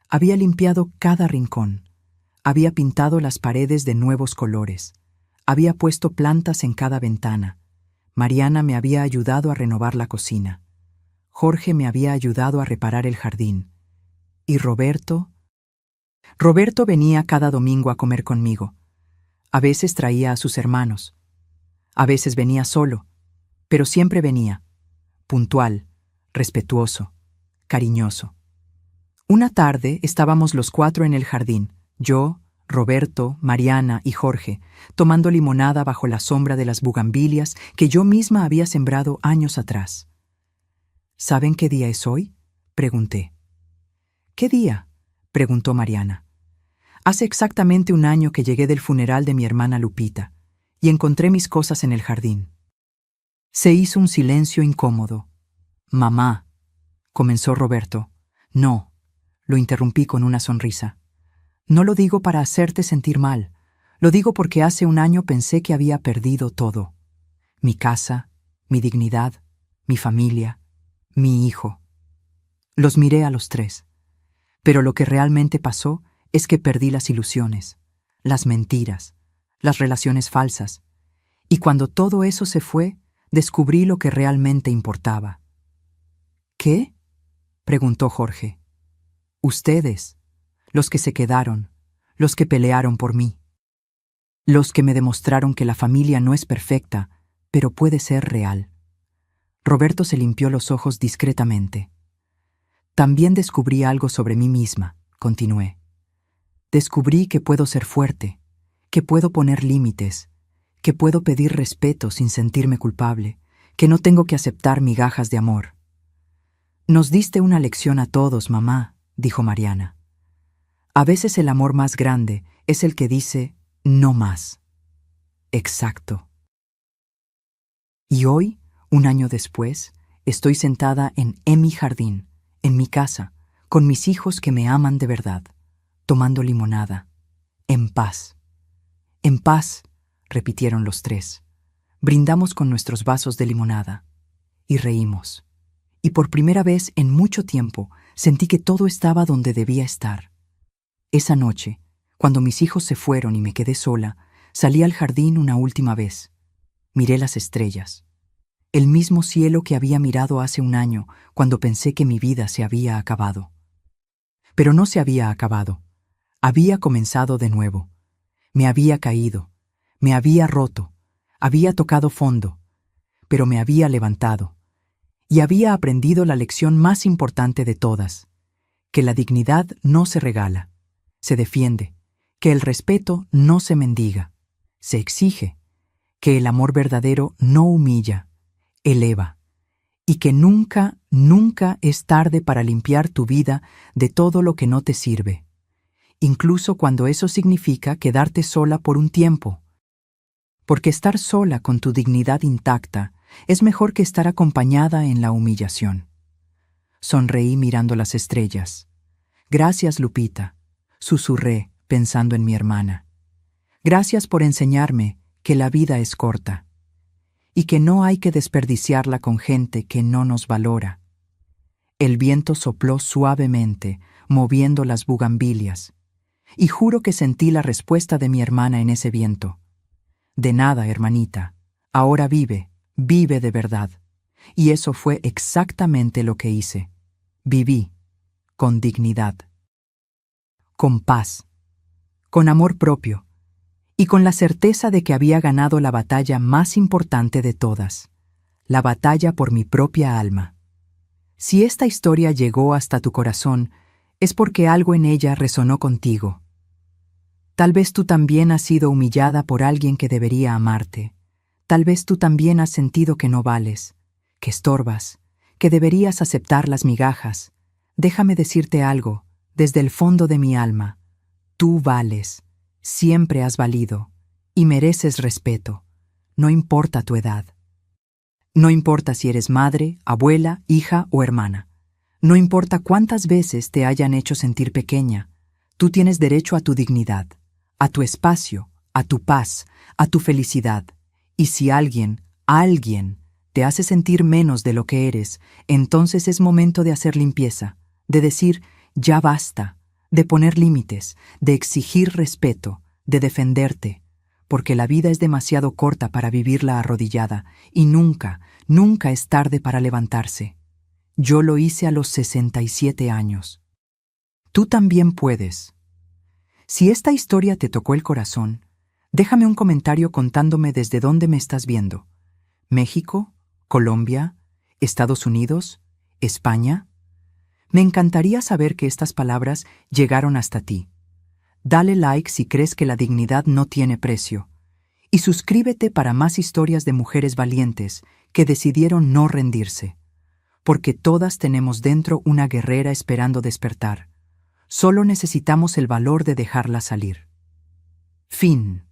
Había limpiado cada rincón. Había pintado las paredes de nuevos colores. Había puesto plantas en cada ventana. Mariana me había ayudado a renovar la cocina. Jorge me había ayudado a reparar el jardín. ¿Y Roberto? Roberto venía cada domingo a comer conmigo. A veces traía a sus hermanos. A veces venía solo, pero siempre venía, puntual, respetuoso, cariñoso. Una tarde estábamos los cuatro en el jardín, yo, Roberto, Mariana y Jorge, tomando limonada bajo la sombra de las bugambilias que yo misma había sembrado años atrás. ¿Saben qué día es hoy?, pregunté. ¿Qué día?, preguntó Mariana. Hace exactamente un año que llegué del funeral de mi hermana Lupita y encontré mis cosas en el jardín. Se hizo un silencio incómodo. «Mamá», comenzó Roberto. «No», lo interrumpí con una sonrisa. «No lo digo para hacerte sentir mal. Lo digo porque hace un año pensé que había perdido todo. Mi casa, mi dignidad, mi familia, mi hijo». Los miré a los tres. Pero lo que realmente pasó es que perdí las ilusiones, las mentiras, las relaciones falsas. Y cuando todo eso se fue, descubrí lo que realmente importaba. «¿Qué?», preguntó Jorge. «Ustedes, los que se quedaron, los que pelearon por mí. Los que me demostraron que la familia no es perfecta, pero puede ser real». Roberto se limpió los ojos discretamente. «También descubrí algo sobre mí misma», continué. «Descubrí que puedo ser fuerte, que puedo poner límites, que puedo pedir respeto sin sentirme culpable, que no tengo que aceptar migajas de amor». «Nos diste una lección a todos, mamá», dijo Mariana. «A veces el amor más grande es el que dice no más». Exacto. Y hoy, un año después, estoy sentada en mi jardín, en mi casa, con mis hijos que me aman de verdad, tomando limonada, en paz. «En paz», repitieron los tres. Brindamos con nuestros vasos de limonada y reímos. Y por primera vez en mucho tiempo sentí que todo estaba donde debía estar. Esa noche, cuando mis hijos se fueron y me quedé sola, salí al jardín una última vez. Miré las estrellas. El mismo cielo que había mirado hace un año cuando pensé que mi vida se había acabado. Pero no se había acabado. Había comenzado de nuevo. Me había caído. Me había roto. Había tocado fondo. Pero me había levantado. Y había aprendido la lección más importante de todas, que la dignidad no se regala, se defiende, que el respeto no se mendiga, se exige, que el amor verdadero no humilla, eleva, y que nunca, nunca es tarde para limpiar tu vida de todo lo que no te sirve, incluso cuando eso significa quedarte sola por un tiempo. Porque estar sola con tu dignidad intacta es mejor que estar acompañada en la humillación. Sonreí mirando las estrellas. «Gracias, Lupita», susurré pensando en mi hermana. «Gracias por enseñarme que la vida es corta y que no hay que desperdiciarla con gente que no nos valora». El viento sopló suavemente, moviendo las bugambilias, y juro que sentí la respuesta de mi hermana en ese viento. «De nada, hermanita. Ahora vive de verdad». Y eso fue exactamente lo que hice. Viví, con dignidad, con paz, con amor propio, y con la certeza de que había ganado la batalla más importante de todas, la batalla por mi propia alma. Si esta historia llegó hasta tu corazón, es porque algo en ella resonó contigo. Tal vez tú también has sido humillada por alguien que debería amarte. Tal vez tú también has sentido que no vales, que estorbas, que deberías aceptar las migajas. Déjame decirte algo, desde el fondo de mi alma. Tú vales, siempre has valido, y mereces respeto. No importa tu edad. No importa si eres madre, abuela, hija o hermana. No importa cuántas veces te hayan hecho sentir pequeña. Tú tienes derecho a tu dignidad, a tu espacio, a tu paz, a tu felicidad. Y si alguien te hace sentir menos de lo que eres, entonces es momento de hacer limpieza, de decir ya basta, de poner límites, de exigir respeto, de defenderte, porque la vida es demasiado corta para vivirla arrodillada y nunca, nunca es tarde para levantarse. Yo lo hice a los 67 años. Tú también puedes. Si esta historia te tocó el corazón, déjame un comentario contándome desde dónde me estás viendo. ¿México? ¿Colombia? ¿Estados Unidos? ¿España? Me encantaría saber que estas palabras llegaron hasta ti. Dale like si crees que la dignidad no tiene precio. Y suscríbete para más historias de mujeres valientes que decidieron no rendirse. Porque todas tenemos dentro una guerrera esperando despertar. Solo necesitamos el valor de dejarla salir. Fin.